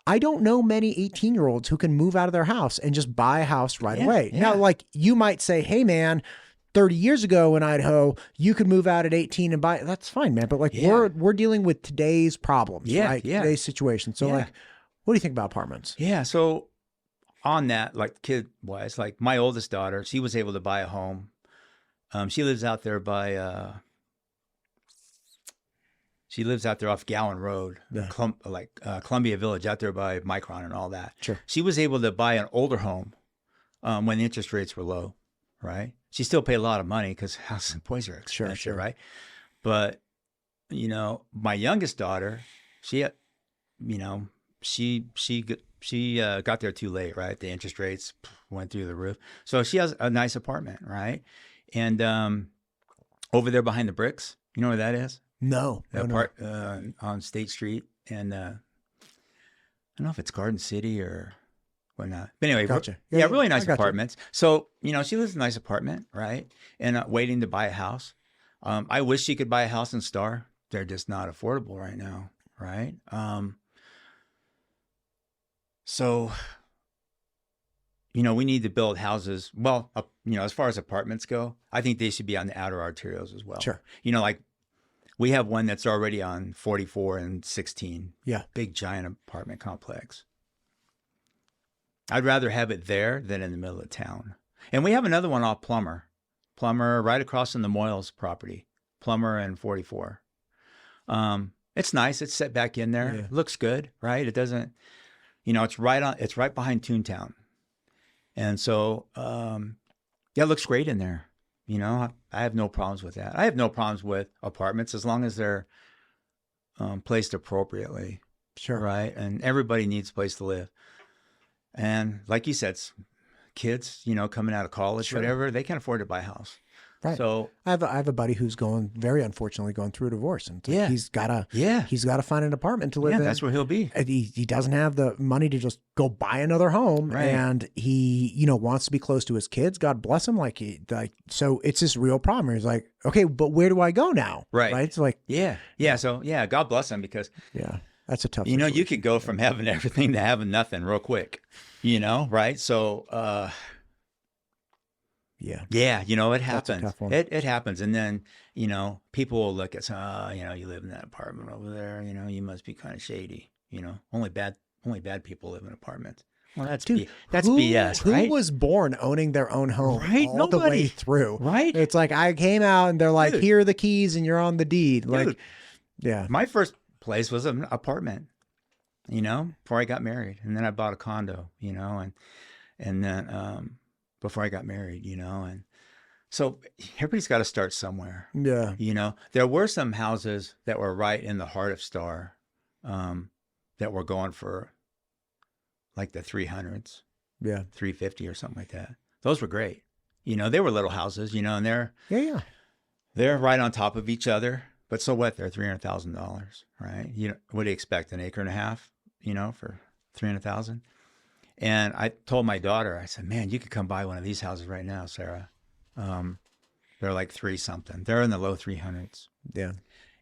I don't know many 18-year-olds who can move out of their house and just buy a house right away. Yeah. Now, like, you might say, hey, man, 30 years ago in Idaho, you could move out at 18 and buy. That's fine, man. But like, we're dealing with today's problems, right? Today's situation. So like, what do you think about apartments? Yeah. So on that, like kid-wise, like my oldest daughter, she was able to buy a home. She lives out there by... She lives out there off Gowan Road, Columbia Village, out there by Micron and all that. Sure. She was able to buy an older home when the interest rates were low, right? She still paid a lot of money because houses in Boise are expensive, right? But, my youngest daughter, she got there too late, right? The interest rates went through the roof. So she has a nice apartment, right? And over there behind the bricks, you know where that is? No. On State Street, and I don't know if it's Garden City or whatnot. But anyway, gotcha. Really nice apartments. So she lives in a nice apartment, right? And waiting to buy a house. I wish she could buy a house in Star. They're just not affordable right now, right? So we need to build houses. Well, as far as apartments go, I think they should be on the outer arterials as well. Sure. Like. We have one that's already on 44 and 16. Yeah. Big, giant apartment complex. I'd rather have it there than in the middle of town. And we have another one off Plummer right across from the Moyles property, Plummer and 44. It's nice. It's set back in there. It looks good, right? It doesn't, it's right behind Toontown. And so, it looks great in there. I have no problems with that. I have no problems with apartments as long as they're placed appropriately. Sure. Right. And everybody needs a place to live. And like you said, kids, coming out of college, whatever, they can't afford to buy a house. Right. So I have a buddy who's very unfortunately going through a divorce, and he's got to find an apartment to live in. That's where he'll be. He doesn't have the money to just go buy another home, and he wants to be close to his kids. God bless him. So it's this real problem. He's like, okay, but where do I go now? Right. It's like So God bless him, because that's a tough. You could go from having everything to having nothing real quick. Right. So. Yeah. It happens. It happens. And then, people will look at, you live in that apartment over there, you must be kind of shady, only bad people live in apartments. Well, that's BS, right? Who was born owning their own home the way through? Right. It's like, I came out and they're like, here are the keys and you're on the deed. Dude, my first place was an apartment, before I got married. And then I bought a condo, and then, before I got married, and so everybody's got to start somewhere. Yeah. There were some houses that were right in the heart of Star, that were going for like the 300s, 350 or something like that. Those were great. They were little houses, and they're right on top of each other. But so what? They're $300,000, right? What do you expect? An acre and a half, for $300,000? And I told my daughter, I said, man, you could come buy one of these houses right now, Sarah. They're like 3-something. They're in the low 300s. Yeah.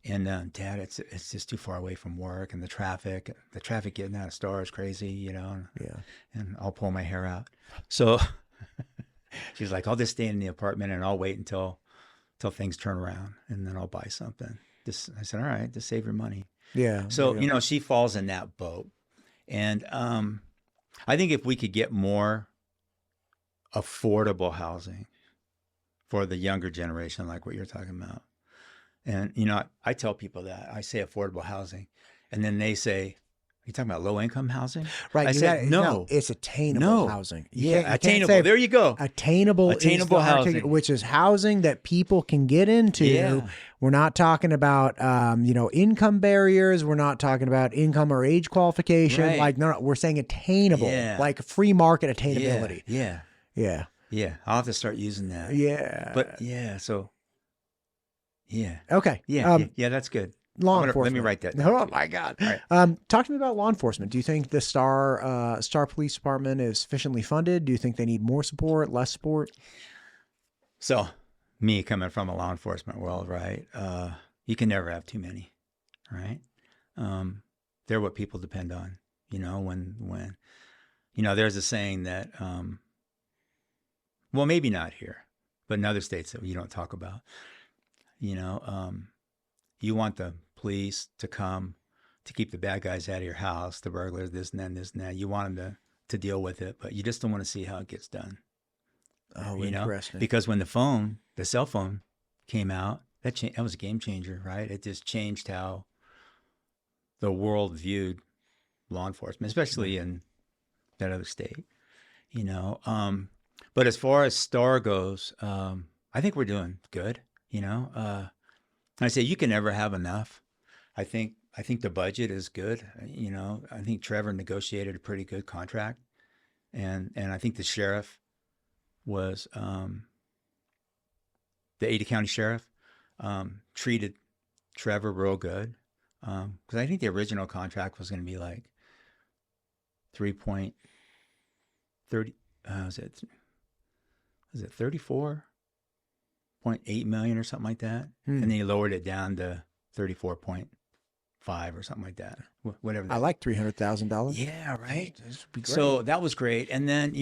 And Dad, it's just too far away from work, and the traffic getting out of Star is crazy, And I'll pull my hair out. So She was like, I'll just stay in the apartment and I'll wait until things turn around and then I'll buy something. I said, all right, just save your money. Yeah. So, she falls in that boat. And I think if we could get more affordable housing for the younger generation, like what you're talking about. And, I tell people that. I say affordable housing. And then they say, are you talking about low income housing? Right. I said, no, it's attainable housing. You attainable. say There you go. Attainable housing, which is housing that people can get into. Yeah. We're not talking about, income barriers. We're not talking about income or age qualification. Right. Like, no, we're saying attainable, like free market attainability. Yeah. Yeah. Yeah. I'll have to start using that. Yeah. But so, yeah. Okay. Yeah. Yeah, that's good. Law enforcement. Let me write that down. Oh my God. Right. Talk to me about law enforcement. Do you think the Star Police Department is sufficiently funded? Do you think they need more support, less support? So, me coming from a law enforcement world, right? You can never have too many, right? They're what people depend on. When there's a saying that, well, maybe not here, but in other states that you don't talk about. You want the police to come to keep the bad guys out of your house, the burglars, this and that. You want them to deal with it, but you just don't want to see how it gets done. Oh, interesting. Because when the cell phone came out, that was a game changer, right? It just changed how the world viewed law enforcement, especially in that other state. But as far as Star goes, I think we're doing good. I say you can never have enough. I think the budget is good. I think Trevor negotiated a pretty good contract, and I think the sheriff was the Ada County sheriff treated Trevor real good, because I think the original contract was going to be like 3.30. Was it 34.8 million or something like that, and then he lowered it down to 34.5 or something like that. Whatever. I like $300,000. Yeah, right. This would be great. So that was great. And then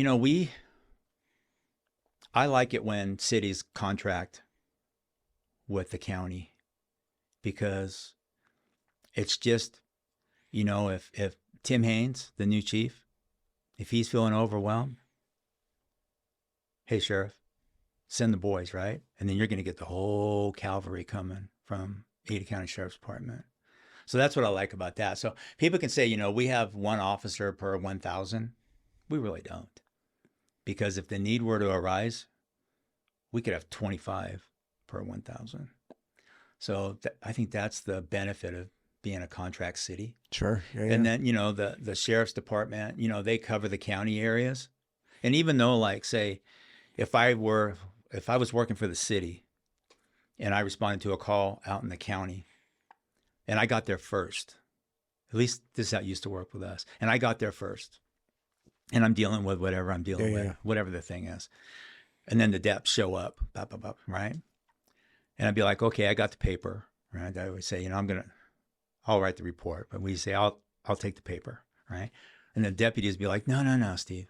I like it when cities contract with the county, because it's just, if Tim Haynes, the new chief, if he's feeling overwhelmed, hey, sheriff, send the boys, right? And then you're going to get the whole cavalry coming from Ada County Sheriff's Department. So that's what I like about that. So people can say, we have one officer per 1,000. We really don't. Because if the need were to arise, we could have 25 per 1,000. So I think that's the benefit of being a contract city. Sure. Yeah, and then, the Sheriff's Department, they cover the county areas. And even though, like, say, if I was working for the city and I responded to a call out in the county and I got there first, at least this is how it used to work with us, and I got there first and I'm dealing with whatever I'm dealing with, whatever the thing is. And then the deputies show up, right? And I'd be like, okay, I got the paper, right? I would say, I'll write the report, but we say, I'll take the paper, right? And the deputies would be like, no, Steve.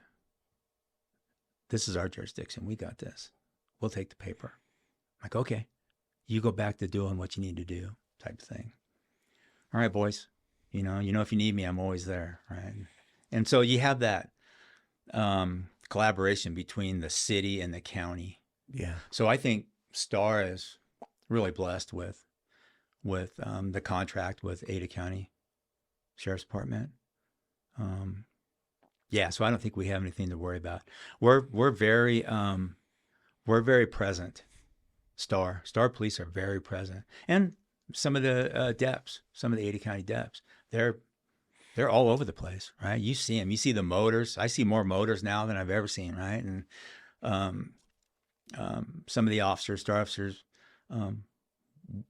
This is our jurisdiction. We got this. We'll take the paper. I'm like, okay, you go back to doing what you need to do, type of thing. All right, boys. If you need me, I'm always there, right? And so you have that collaboration between the city and the county. Yeah. So I think Star is really blessed with the contract with Ada County Sheriff's Department. Yeah, so I don't think we have anything to worry about. We're very present. Star Police are very present, and some of the DEPs, some of the Ada County DEPs, they're all over the place, right? You see them. You see the motors. I see more motors now than I've ever seen, right? And some of the Star officers,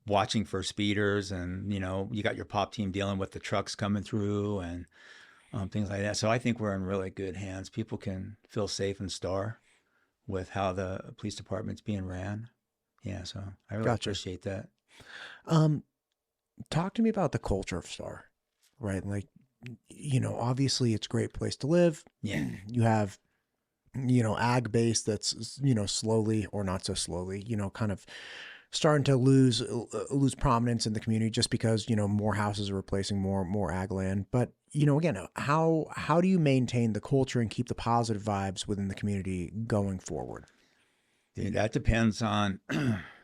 watching for speeders, and you got your pop team dealing with the trucks coming through and things like that. So I think we're in really good hands. People can feel safe in Star with how the police department's being ran. Yeah, so I really appreciate that. Talk to me about the culture of Star, right? Like, obviously it's a great place to live. Yeah. You have ag based that's, slowly or not so slowly, kind of starting to lose prominence in the community just because, more houses are replacing more ag land. But, again, how do you maintain the culture and keep the positive vibes within the community going forward? Dude, that depends on,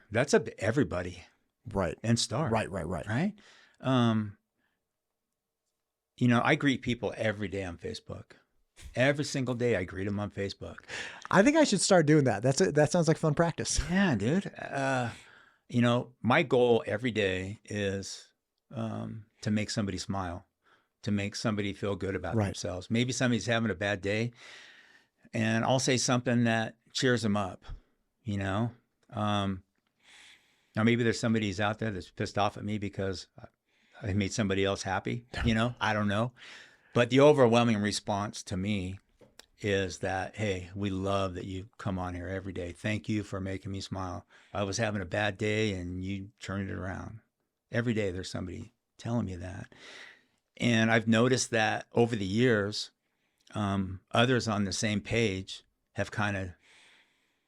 that's up to everybody. Right. And Star. Right. Right. I greet people every day on Facebook. Every single day I greet them on Facebook. I think I should start doing that. That sounds like fun practice. Yeah, dude. My goal every day is to make somebody smile, to make somebody feel good about themselves. Maybe somebody's having a bad day and I'll say something that cheers them up, Now maybe there's somebody who's out there that's pissed off at me because I made somebody else happy, I don't know. But the overwhelming response to me is that, hey, we love that you come on here every day. Thank you for making me smile. I was having a bad day and you turned it around. Every day there's somebody telling me that. And I've noticed that over the years, others on the same page have kind of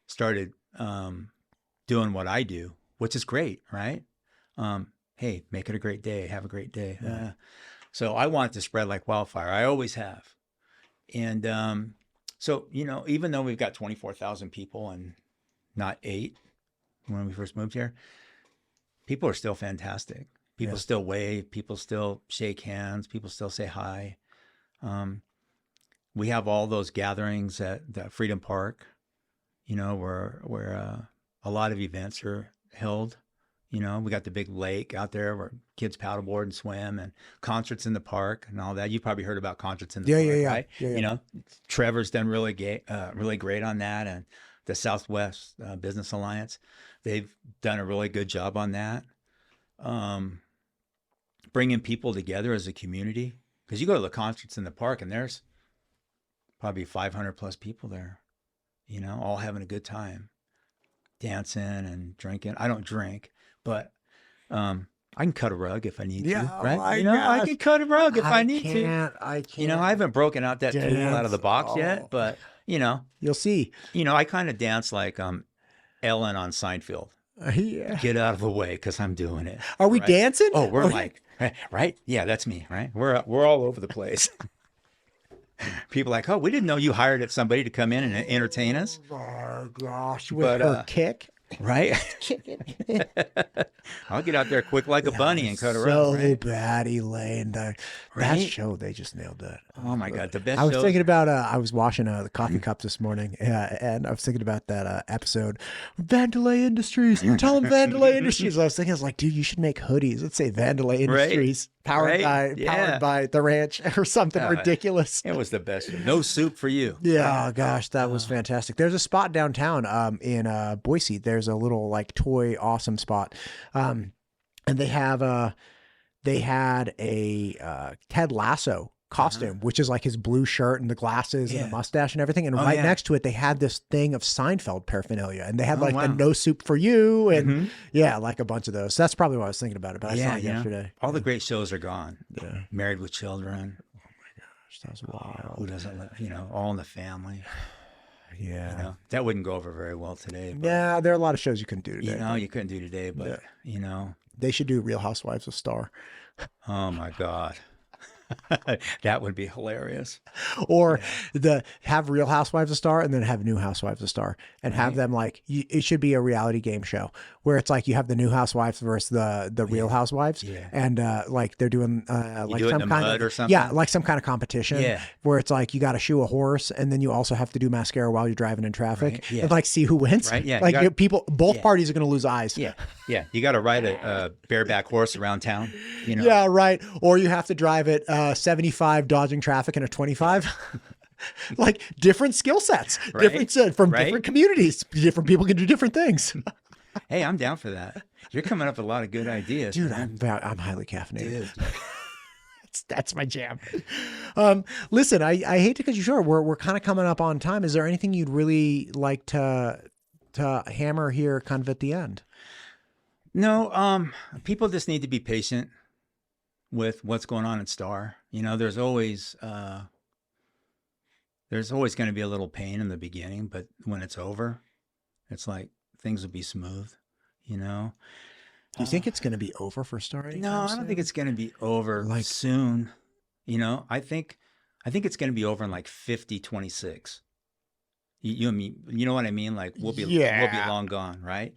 started doing what I do, which is great, right? Hey, make it a great day. Have a great day. So I want it to spread like wildfire. I always have. And so, even though we've got 24,000 people and not 8 when we first moved here, people are still fantastic. People still wave. People still shake hands. People still say hi. We have all those gatherings at the Freedom Park, where a lot of events are held. We got the big lake out there where kids paddleboard and swim, and concerts in the park and all that. You've probably heard about concerts in the park, right? Yeah. Trevor's done really great on that, and the Southwest Business Alliance, they've done a really good job on that. Bringing people together as a community, because you go to the concerts in the park and there's probably 500 plus people there, all having a good time, dancing and drinking. I don't drink. But I can cut a rug if I need to, right? I can cut a rug if I need to. I can't. I haven't broken out that tool out of the box yet, but you'll see. I kind of dance like Ellen on Seinfeld. Get out of the way because I'm doing it. Are we dancing? Oh, we're right? Yeah, that's me, right? We're all over the place. People like, oh, we didn't know you hired somebody to come in and entertain us. Oh my gosh, with her kick. Right? I'll get out there quick like a bunny and cut her up. So bad, Elaine. That show, they just nailed that. Oh my God, the best I was thinking about, I was washing the coffee cups this morning, and I was thinking about that episode, Vandelay Industries. Tell them Vandelay Industries. I was like, dude, you should make hoodies. Let's say Vandelay Industries, powered by the ranch or something ridiculous. It was the best. No soup for you. Yeah, oh gosh, that was fantastic. There's a spot downtown in Boise. There's a little like toy awesome spot, and they had a Ted Lasso costume, which is like his blue shirt and the glasses and the mustache and everything. And next to it, they had this thing of Seinfeld paraphernalia, and they had the no soup for you and like a bunch of those. So that's probably what I was thinking about it. But I saw it yesterday. All the great shows are gone. Yeah. Married with Children. Oh my gosh, that was wild. Who doesn't live? All in the Family. Yeah. That wouldn't go over very well today. But, yeah, there are a lot of shows you couldn't do today. You couldn't do today, but they should do Real Housewives of Star. Oh my God. That would be hilarious. Or have Real Housewives of Star and then have New Housewives of Star and have them it should be a reality game show where it's like you have the New Housewives versus the Real Housewives, and they're doing some kind of or something. Like some kind of competition where it's like you got to shoe a horse and then you also have to do mascara while you're driving in traffic and see who wins. Right? Yeah. Both parties are going to lose eyes. Yeah. Yeah. You got to ride a bareback horse around town. Yeah. Right. Or you have to drive it 75 dodging traffic in a 25. Like different skill sets, different different communities. Different people can do different things. Hey, I'm down for that. You're coming up with a lot of good ideas, dude. I'm highly caffeinated. That's my jam. Listen, I hate to cut you short. We're kind of coming up on time. Is there anything you'd really like to hammer here, kind of at the end? No. People just need to be patient with what's going on in Star. There's always there's always going to be a little pain in the beginning, but when it's over, it's like things will be smooth, you know? Do you think it's going to be over for Star? No, I don't think it's going to be over Like- soon. You know, I think it's going to be over in like 50-26. You and me, you know what I mean? Like we'll be long gone, right?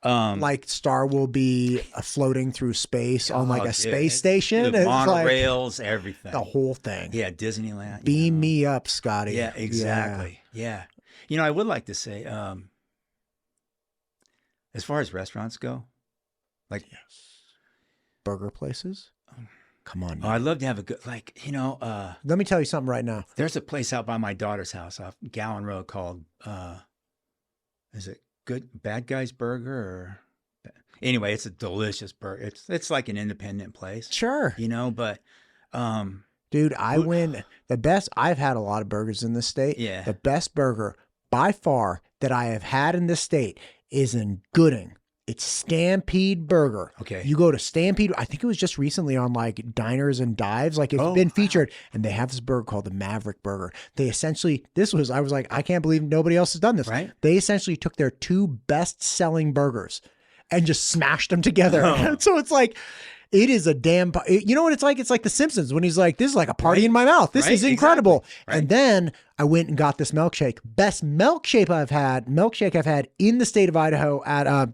Like Star will be floating through space on like a dude, space station. Dude, It's like monorails, everything. the whole thing. Yeah, Disneyland. Beam me up, Scotty. Yeah, exactly. Yeah. You know, I would like to say, as far as restaurants go, like Burger places. Come on. I'd love to have a good, like, you know, Let me tell you something right now. there's a place out by my daughter's house off Gowan Road called, is it Bad Guys Burger or anyway, it's a delicious burger. It's like an independent place, Sure. you know, but, Dude, I win the best. I've had a lot of burgers in this state. Yeah. The best burger by far that I have had in this state is in Gooding. It's Stampede Burger. Okay. You go to Stampede. I think it was just recently on like Diners and Dives. Like it's been featured. And they have this burger called the Maverick Burger. They essentially, I was like, I can't believe nobody else has done this. Right. They essentially took their two best selling burgers and just smashed them together. Oh. So it's like, it is a damn, you know what it's like? It's like The Simpsons when he's like, this is like a party in my mouth. This is incredible. Exactly. Right. And then I went and got this milkshake. Best milkshake I've had in the state of Idaho at,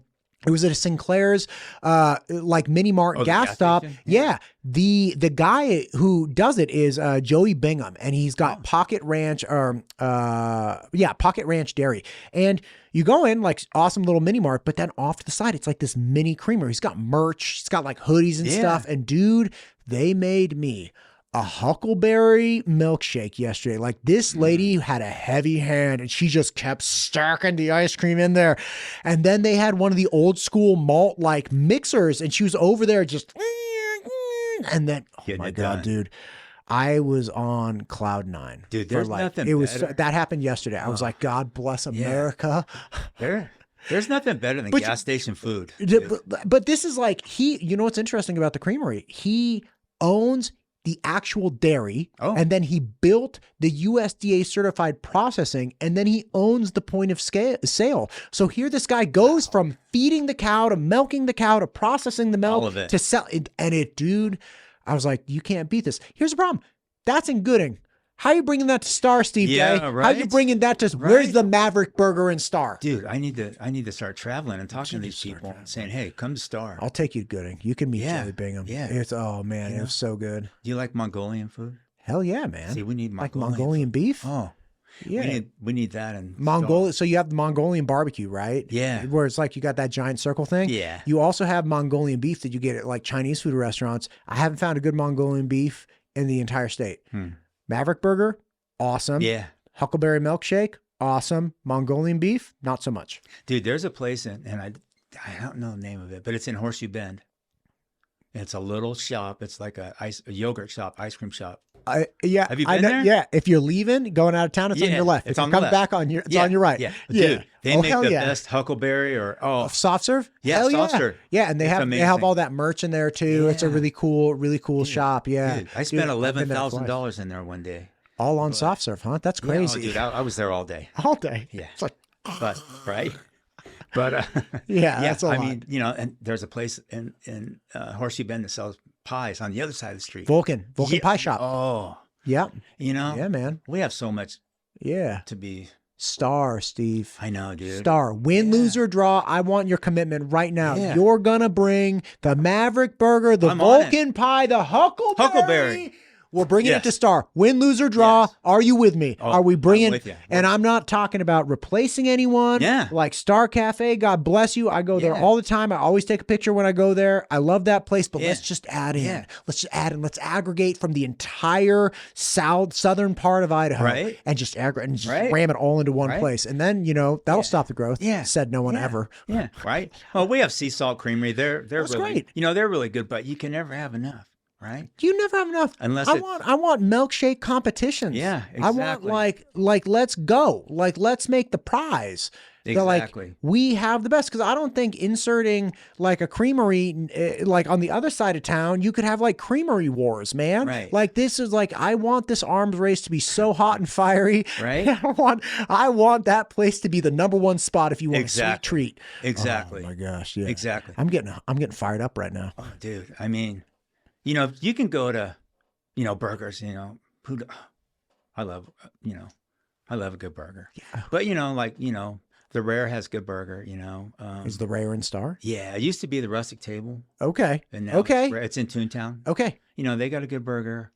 it was at a Sinclair's, like mini mart gas stop. station? Yeah. The guy who does it is Joey Bingham, and he's got Pocket Ranch Pocket Ranch Dairy. And you go in like awesome little mini mart, but then off to the side, it's like this mini creamer. He's got merch. He's got like hoodies and stuff. And dude, they made me a huckleberry milkshake yesterday. Like this lady had a heavy hand and she just kept stacking the ice cream in there. And then they had one of the old school malt like mixers and she was over there just, and then, oh Getting my it God, done. dude, I was on cloud nine. Dude, for, there's like, nothing it was better. that happened yesterday. I was like, God bless America. There's nothing better than But gas station food. dude. But this is like you know what's interesting about the creamery? He owns the actual dairy, and then he built the USDA certified processing, and then he owns the point of sale. So here this guy goes from feeding the cow to milking the cow to processing the milk All of it. to sell it. And it, dude, I was like, you can't beat this. Here's the problem. That's in Gooding. How are you bringing that to Star, Steve Yeah, J? How right. are you bringing that to, where's the Maverick Burger in Star? Dude, I need to start traveling and talking to these people and saying, hey, come to Star. I'll take you to Gooding. You can meet Yeah, Joey Bingham. yeah. It's, oh man, it was so good. Do you like Mongolian food? Hell yeah, man. See, we need like Mongolian Mongolian beef. Oh, Yeah. we need that in Mongolia. So you have the Mongolian barbecue, right? Yeah. Where it's like you got that giant circle thing. Yeah. You also have Mongolian beef that you get at like Chinese food restaurants. I haven't found a good Mongolian beef in the entire state. Maverick Burger, awesome. Yeah. Huckleberry milkshake, awesome. Mongolian beef, not so much. Dude, there's a place and I don't know the name of it, but it's in Horseshoe Bend. It's a little shop. It's like a yogurt shop, ice cream shop. Yeah. Have you I been know, there? Yeah. If you're leaving, going out of town, it's on Yeah, your left. it's If on you the come left. back it's on your right. Yeah. Yeah. Dude, they make hell the yeah. best huckleberry or Soft serve? Yeah, Hell soft serve. Yeah, and they It's have amazing. all that merch in there too. It's a Yeah. really cool shop. Yeah. Dude, I spent I've been there twice. $11,000 in there one day. All on soft serve, huh? That's Yeah, oh, crazy. dude, I was there all day. All day. Yeah. It's like, But right. But yeah, that's a I lot. mean, you know, and there's a place in Horseshoe Bend that sells pies on the other side of the street. Vulcan Yeah. Pie Shop. Oh, Yeah. you know, Yeah, man. we have so much Yeah. to be. Star, Steve. I know, dude. Star. Win, lose, or draw. I want your commitment right now. Yeah. You're going to bring the Maverick Burger, the I'm on it. Vulcan Pie, the Huckleberry. We're bringing it Yes. to Star. Win, lose, or draw. Yes. Are you with me? Oh, Are we bringing? I'm with you. And I'm not talking about replacing anyone. Yeah. Like Star Cafe. God bless you. I go there Yeah. all the time. I always take a picture when I go there. I love that place. But Yeah. let's just add in. Yeah. Let's just add in. Let's aggregate from the entire southern part of Idaho, Right. and just aggregate and just Right. ram it all into one Right. place. And then that'll stop the growth. Yeah. Said no one Yeah. ever. Yeah, right. Well, we have Sea Salt Creamery. They're That's really, great. you know, they're really good, but you can never have enough. right? You never have enough. Unless I want milkshake competitions. Yeah, I want like let's go. Like let's make the prize. Exactly. Like we have the best, because I don't think inserting like a creamery like on the other side of town, you could have like creamery wars, man. Right. Like this is like, I want this arms race to be so hot and fiery. Right. I want that place to be the #1 spot if you want a sweet treat. Exactly. Oh my gosh, yeah. Exactly. I'm getting fired up right now. Oh, dude. I mean, you know, you can go to, you know, burgers, you know, I love a good burger. Yeah. But, you know, like, you know, the Rare has good burger, you know. Is the Rare and Star? Yeah. It used to be the Rustic Table. Okay. And now it's in Toontown. Okay. You know, they got a good burger.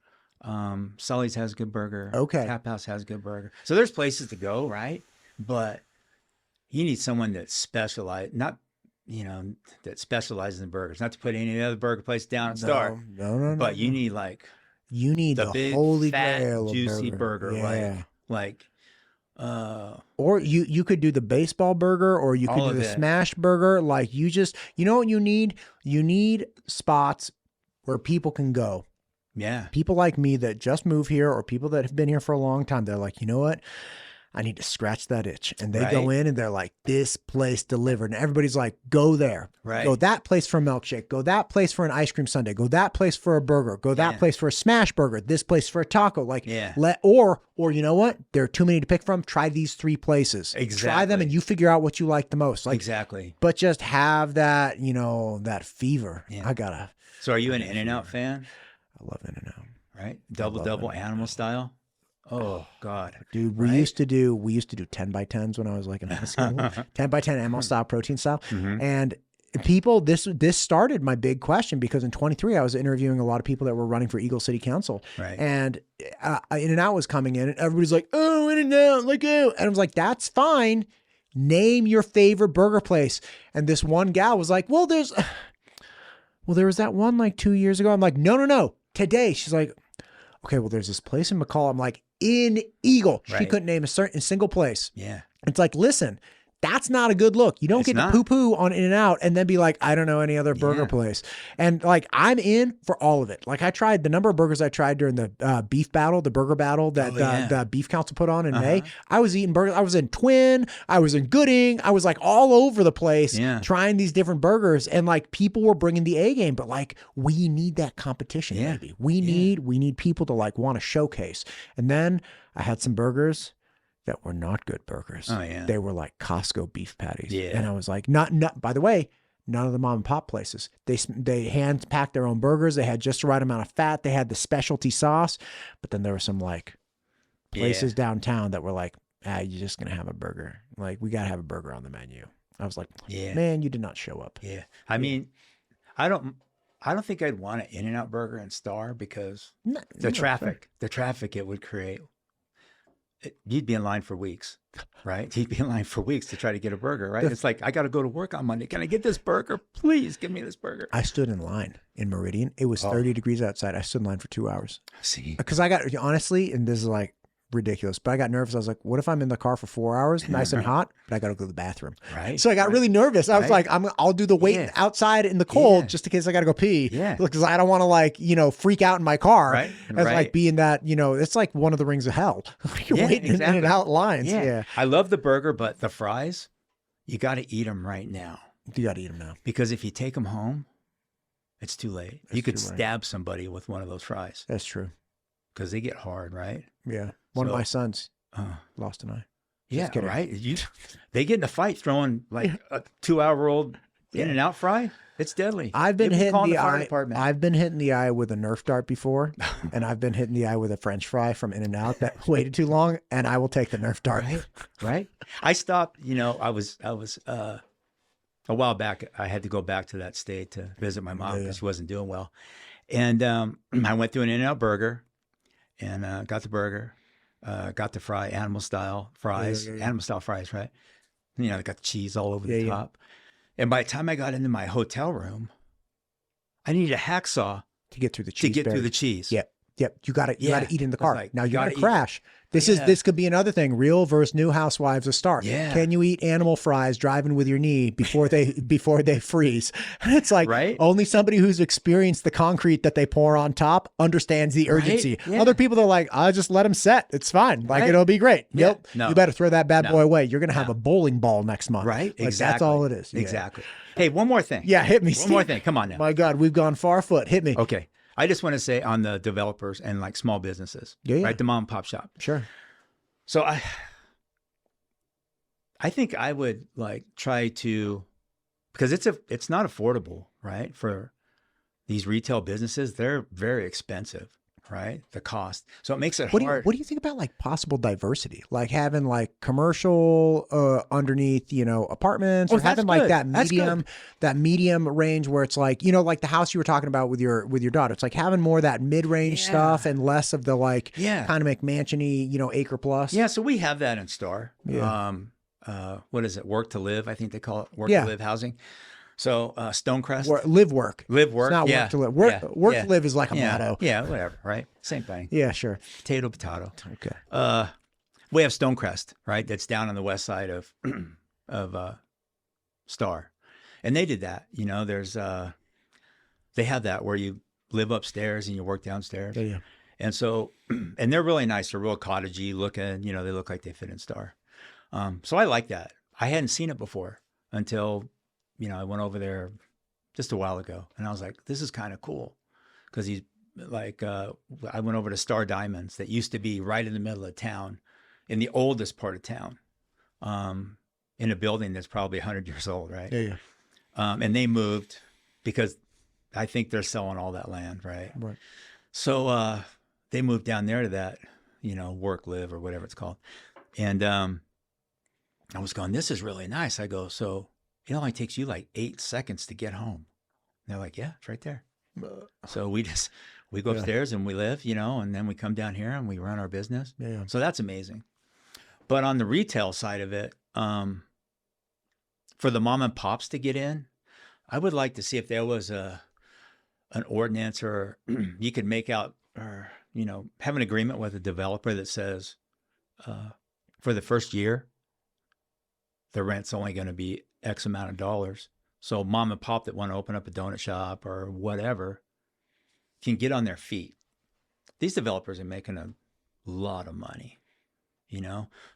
Sully's has a good burger. Okay. Tap House has a good burger. So there's places to go, right? But you need someone that specializes in burgers. Not to put any other burger place down and start. No. But you need like the big, holy fat, grail of juicy burger. Yeah. Or you could do the baseball burger, or you could do the smash burger. Like you know what you need? You need spots where people can go. Yeah. People like me that just moved here, or people that have been here for a long time. They're like, you know what? I need to scratch that itch. And they go in and they're like, this place delivered. And everybody's like, go there. Right. Go that place for a milkshake. Go that place for an ice cream sundae. Go that place for a burger. Go that place for a smash burger. This place for a taco. Like, or you know what? There are too many to pick from. Try these 3 places. Exactly. Try them and you figure out what you like the most. Like, exactly. But just have that, you know, that fever. Yeah. So are you an In-N-Out fan? I love In-N-Out. Right? Double animal style. Oh God, dude, we used to do 10x10s when I was like in high school. 10x10 animal style, protein style, and people. This started my big question, because in 23 I was interviewing a lot of people that were running for Eagle City Council, and In-N-Out was coming in, and everybody's like, "Oh, In-N-Out, like oh," and I was like, "That's fine. Name your favorite burger place." And this one gal was like, "Well, there was that one like 2 years ago." I'm like, "No. Today." She's like, "Okay, well, there's this place in McCall." I'm like, in Eagle. She couldn't name a single place. Yeah. It's like, listen, that's not a good look. You don't get to poo-poo on In-N-Out and then be like, I don't know any other burger place. And like, I'm in for all of it. Like I tried the number of burgers I tried during the beef battle, the burger battle that the beef council put on in May. I was eating burgers. I was in Twin. I was in Gooding. I was like all over the place trying these different burgers. And like people were bringing the A game, but like we need that competition, baby. We need people to like want to showcase. And then I had some burgers that were not good burgers. Oh yeah. They were like Costco beef patties. Yeah. And I was like, not, by the way, none of the mom and pop places, they hand packed their own burgers. They had just the right amount of fat. They had the specialty sauce, but then there were some like places downtown that were like, you're just going to have a burger. Like we got to have a burger on the menu. I was like, man, you did not show up. Yeah. I mean, I don't think I'd want an In-N-Out burger and Star, because the traffic it would create. You'd be in line for weeks, right? You'd be in line for weeks to try to get a burger, right? It's like, I got to go to work on Monday. Can I get this burger? Please give me this burger. I stood in line in Meridian. It was 30 degrees outside. I stood in line for 2 hours. See? Because I got, honestly, and this is like ridiculous, but I got nervous. I was like, what if I'm in the car for 4 hours, nice and hot, but I got to go to the bathroom. Right. So I got really nervous. I was like, I'll do the wait outside in the cold just in case I got to go pee. Yeah. Because I don't want to like, freak out in my car. Right. As like being that, it's like one of the rings of hell. You're waiting in and out lines. Yeah. I love the burger, but the fries, you got to eat them right now. You got to eat them now. Because if you take them home, it's too late. You could stab somebody with one of those fries. That's true. Because they get hard, right? Yeah. One of my sons lost an eye. Yeah, right? They get in a fight throwing like a 2-hour-old In-N-Out fry. It's deadly. I've been hitting the eye. I've been hitting the eye with a Nerf dart before, and I've been hitting the eye with a French fry from In-N-Out that waited too long, and I will take the Nerf dart. Right? I stopped. I was a while back. I had to go back to that state to visit my mom because she wasn't doing well, and I went through an In-N-Out burger, and got the burger. Got the animal style fries, animal style fries, right? They got the cheese all over the top. And by the time I got into my hotel room, I needed a hacksaw to get through the cheese. Yeah. Yep, you got to eat in the It's car. like, Now you you're gotta gonna eat. crash. This could be another thing. Real versus new housewives of Star. Yeah. Can you eat animal fries driving with your knee before they freeze? And it's like Right? only somebody who's experienced the concrete that they pour on top understands the urgency. Yeah. Other people are like, I'll just let them set. It's fine. Like Right. it'll be great. Yeah. Nope. No. You better throw that bad No. boy away. You're gonna have No. a bowling ball next month. Right? Like, Exactly. that's all it is. Yeah. Exactly. Hey, one more thing. Yeah, hit me. One more Steve. thing. Come on now. My God, we've gone far afoot. Hit me. Okay. I just want to say on the developers and like small businesses, Yeah. right? The mom and pop shop. Sure. So I think I would like try to, because it's not affordable, right? For these retail businesses, they're very expensive, right? The cost. So it makes it hard. What do you think about like possible diversity, like having like commercial underneath, apartments, Oh, or having that's like good. that medium range where it's like, like the house you were talking about with your daughter. It's like having more of that mid range Yeah. stuff and less of the like Yeah. kind of McMansion-y, acre plus. Yeah. So we have that in Star. Yeah. What is it? Work to live. I think they call it work Yeah. to live housing. So Stonecrest. Live work. Live work. It's not yeah. work to live. Yeah. Work Yeah. to live is like a Yeah. motto. Yeah. Whatever. Right. Same thing. Yeah, sure. Potato, potato. Okay. We have Stonecrest, right? That's down on the west side of Star, and they did that. There's they have that where you live upstairs and you work downstairs, Yeah. and so and they're really nice. They're real cottagey looking. They look like they fit in Star. So I like that. I hadn't seen it before until I went over there just a while ago, and I was like, this is kind of cool because he's like I went over to Star Diamonds that used to be right in the middle of town, in the oldest part of town, in a building that's probably 100 years old, right? Yeah. And they moved because I think they're selling all that land, right? Right. So they moved down there to that, work, live, or whatever it's called. And I was going, this is really nice. I go, so it only takes you like 8 seconds to get home. And they're like, yeah, it's right there. So we go upstairs and we live, and then we come down here and we run our business. Yeah. So that's amazing. But on the retail side of it, for the mom and pops to get in, I would like to see if there was an ordinance or you could make out or, have an agreement with a developer that says for the first year, the rent's only going to be X amount of dollars. So mom and pop that want to open up a donut shop or whatever can get on their feet. These developers are making a lot of money,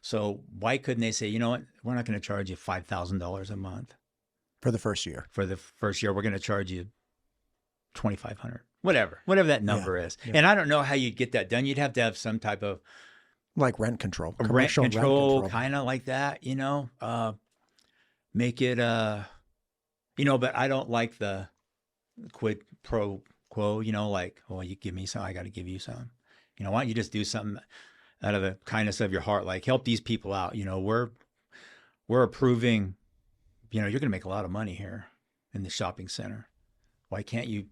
So why couldn't they say, you know what, we're not going to charge you $5,000 a month For the first year. for the first year. We're going to charge you $2,500, whatever that number is. Yeah. And I don't know how you'd get that done. You'd have to have some type of Like rent control. rent Commercial control, kind of like that, make it, but I don't like the quid pro quo, like, oh, you give me some, I got to give you some. Why don't you just do something out of the kindness of your heart, like help these people out. We're approving, you're going to make a lot of money here in the shopping center. Why can't you,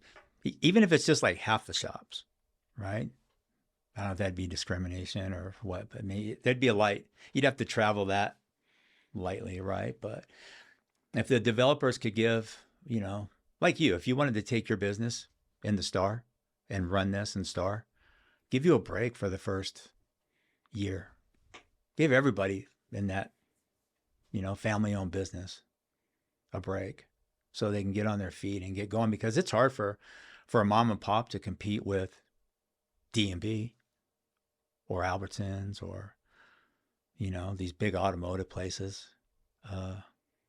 even if it's just like half the shops, right? I don't know if that'd be discrimination or what, but maybe there'd be you'd have to travel that lightly, right? But if the developers could give, like if you wanted to take your business in the Star and run this in Star, give you a break for the first year. Give everybody in that, family-owned business a break so they can get on their feet and get going, because it's hard for a mom and pop to compete with D&B or Albertsons or, these big automotive places.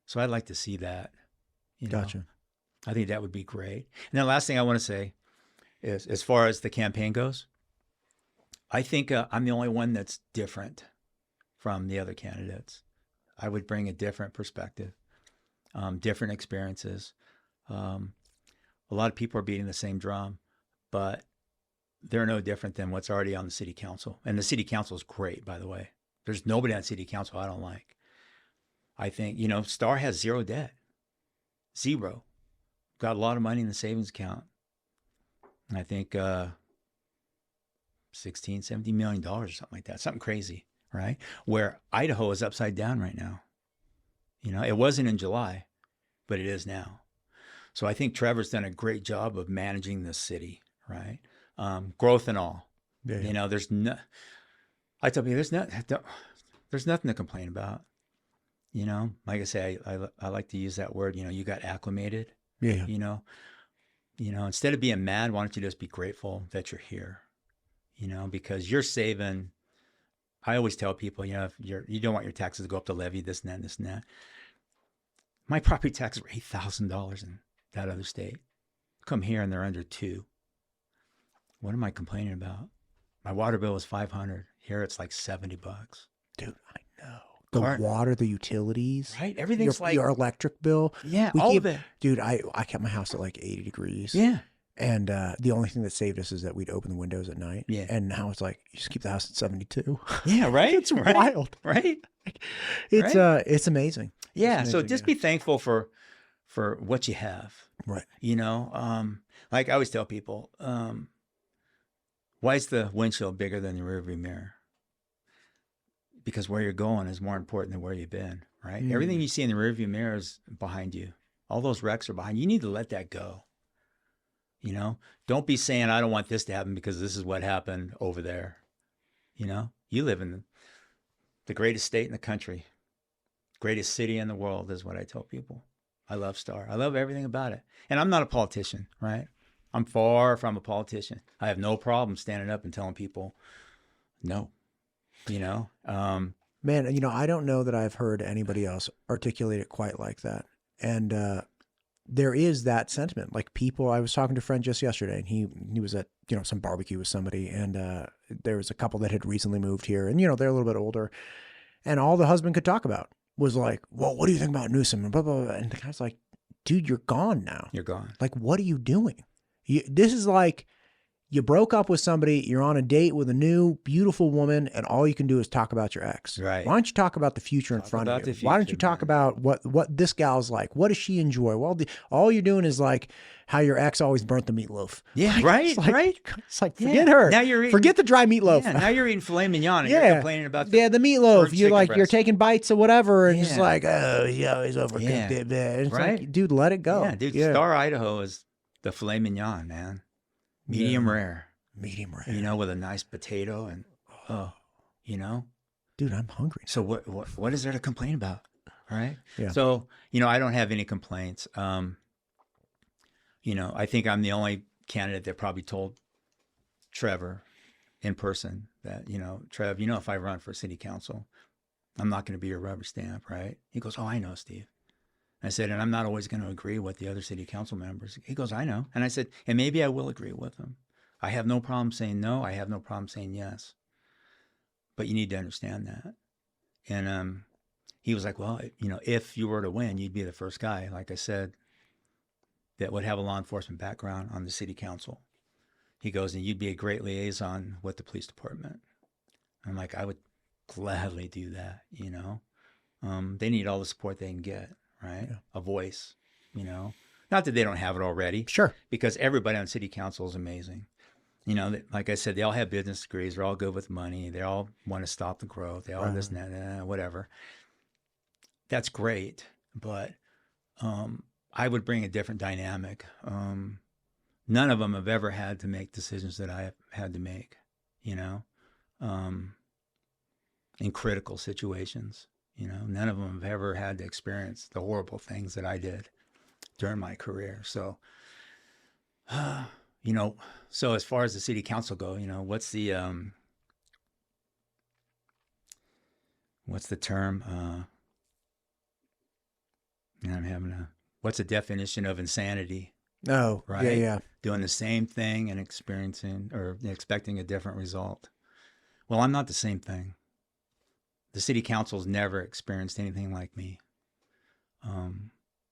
So I'd like to see that. Gotcha. I think that would be great. And the last thing I want to say is, as far as the campaign goes, I think I'm the only one that's different from the other candidates. I would bring a different perspective, different experiences. A lot of people are beating the same drum, but they're no different than what's already on the city council. And the city council is great, by the way. There's nobody on city council I don't like. I think, Star has zero debt. Zero. Got a lot of money in the savings account. And I think $16, $17 million or something like that. Something crazy, right? Where Idaho is upside down right now. It wasn't in July, but it is now. So I think Trevor's done a great job of managing this city, right? growth and all. Yeah, yeah. You know, I tell people there's nothing to complain about. You know, like I say, I like to use that word, you know, you got acclimated, Yeah. you know, instead of being mad, why don't you just be grateful that you're here, you know, because you're saving. I always tell people, you know, if you don't want your taxes to go up to levy, this and that, and this and that. My property taxes were $8,000 in that other state. Come here and they're under $2,000. What am I complaining about? My water bill was $500. Here it's like $70. Dude, I know. The water, the utilities. Right? Everything's your electric bill. Yeah, all of it. Dude, I kept my house at like 80 degrees. Yeah. And the only thing that saved us is that we'd open the windows at night. Yeah. And now it's like, you just keep the house at 72. Yeah, right? It's wild. Right? It's amazing. Yeah. It's So amazing, just be thankful for what you have. Right. You know, like I always tell people, why is the windshield bigger than the rearview mirror? Because where you're going is more important than where you've been, right? Everything you see in the rearview mirror is behind you. All those wrecks are behind you. You need to let that go. You know, don't be saying, I don't want this to happen because this is what happened over there. You know, you live in the greatest state in the country, greatest city in the world is what I tell people. I love Star. I love everything about it. And I'm not a politician, right? I'm far from a politician. I have no problem standing up and telling people no, you know? Man, you know, I don't know that I've heard anybody else articulate it quite like that. And there is that sentiment. Like people, I was talking to a friend just yesterday, and he was at, you know, some barbecue with somebody, and there was a couple that had recently moved here, and, you know, they're a little bit older, and all the husband could talk about was like, well, what do you think about Newsom? And blah, blah, blah. And the guy's like, dude, you're gone now. You're gone. Like, what are you doing? This is like, you broke up with somebody, you're on a date with a new, beautiful woman, and all you can do is talk about your ex. Right. Why don't you talk about the future in front of you? Why don't you talk about what this gal's like? What does she enjoy? Well, all you're doing is like how your ex always burnt the meatloaf. Yeah, like, right, it's like, right. It's like, forget her. Now you're eating, forget the dry meatloaf. Yeah, now you're eating filet mignon and you're complaining about the meatloaf. You're like, breast. you're taking bites or whatever, and just like, oh, yeah, he's overcooked it. It's right. Like, dude, let it go. Yeah, dude, Star Idaho is the filet mignon, man. Medium rare. Medium rare. You know, with a nice potato and, you know. Dude, I'm hungry. So what is there to complain about? All right. Yeah. So, you know, I don't have any complaints. You know, I think I'm the only candidate that probably told Trevor in person that, you know, Trev, you know, if I run for city council, I'm not going to be your rubber stamp, right? He goes, oh, I know, Steve. I said, and I'm not always going to agree with the other city council members. He goes, I know. And I said, and maybe I will agree with them. I have no problem saying no. I have no problem saying yes. But you need to understand that. And he was like, well, you know, if you were to win, you'd be the first guy, like I said, that would have a law enforcement background on the city council. He goes, and you'd be a great liaison with the police department. I'm like, I would gladly do that, you know. They need all the support they can get, right? Yeah. A voice, you know. Not that they don't have it already. Sure. Because everybody on city council is amazing. You know, like I said, they all have business degrees. They're all good with money. They all want to stop the growth. They all this and that, whatever. That's great. But I would bring a different dynamic. None of them have ever had to make decisions that I have had to make, you know, in critical situations. You know, none of them have ever had to experience the horrible things that I did during my career. So, you know, so as far as the city council go, you know, what's the term? What's the definition of insanity? Oh, right. Yeah. Doing the same thing and experiencing or expecting a different result. Well, I'm not the same thing. The city council's never experienced anything like me.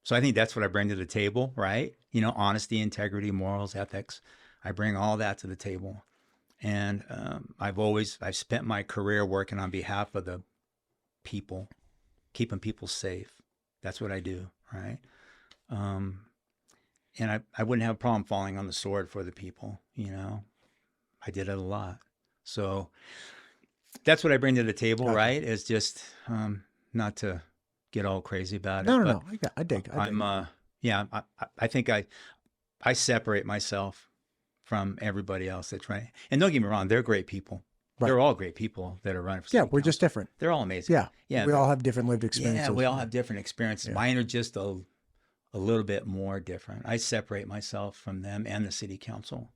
So I think that's what I bring to the table, right? You know, honesty, integrity, morals, ethics. I bring all that to the table. And I've spent my career working on behalf of the people, keeping people safe. That's what I do, right? And I wouldn't have a problem falling on the sword for the people, you know. I did it a lot. So that's what I bring to the table, right? Is just not to get all crazy about it. No. I dig. I think I separate myself from everybody else that's running. And don't get me wrong, they're great people. Right. They're all great people that are running for Yeah, city we're council. just different. They're all amazing. Yeah. Yeah. We all have different lived experiences. Yeah, we all have different experiences. Yeah. Mine are just a little bit more different. I separate myself from them and the city council.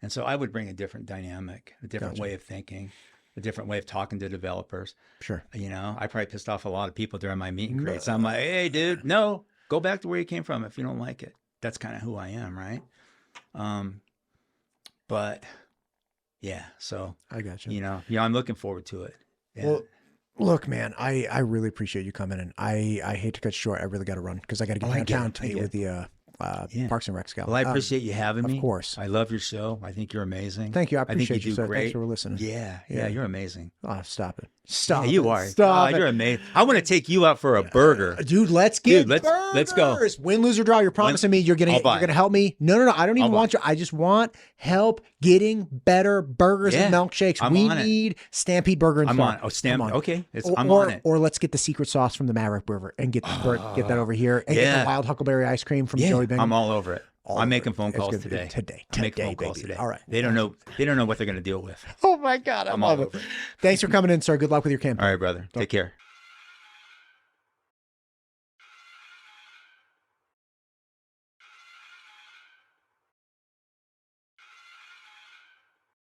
And so I would bring a different dynamic, a different way of thinking, a different way of talking to developers. Sure. You know, I probably pissed off a lot of people during my meet and greets. I'm like, hey, dude, no, go back to where you came from if you don't like it. That's kind of who I am, right? But yeah, so I got you. You know, I'm looking forward to it. Yeah. Well, look, man, I really appreciate you coming in. I hate to cut you short. I really got to run because I got to get downtown to meet with the Parks and Rec gal. Well, I appreciate you having me. Of course. I love your show. I think you're amazing. Thank you. I appreciate think you you, do sir. great. Thanks for listening. Yeah, you're amazing. Oh, stop it. Yeah, you are. Stop it. You're amazing. I want to take you out for a burger. Dude, let's get let's go. burgers. Win, lose, or draw. You're promising me you're gonna help me. No. I don't even want you. I just want help getting better burgers and milkshakes. We need Stampede Burger and I'm Farm. on. Oh, Stampede. Okay. I'm or, on it. Or let's get the secret sauce from the Maverick River and get that over here. And get the wild huckleberry ice cream from Joey Bingham. I'm all over it. I'm making phone calls today. I'm making phone calls today. All right. They don't know what they're going to deal with. Oh my God. I love it. Thanks for coming in, sir. Good luck with your campaign. All right, brother. Take care.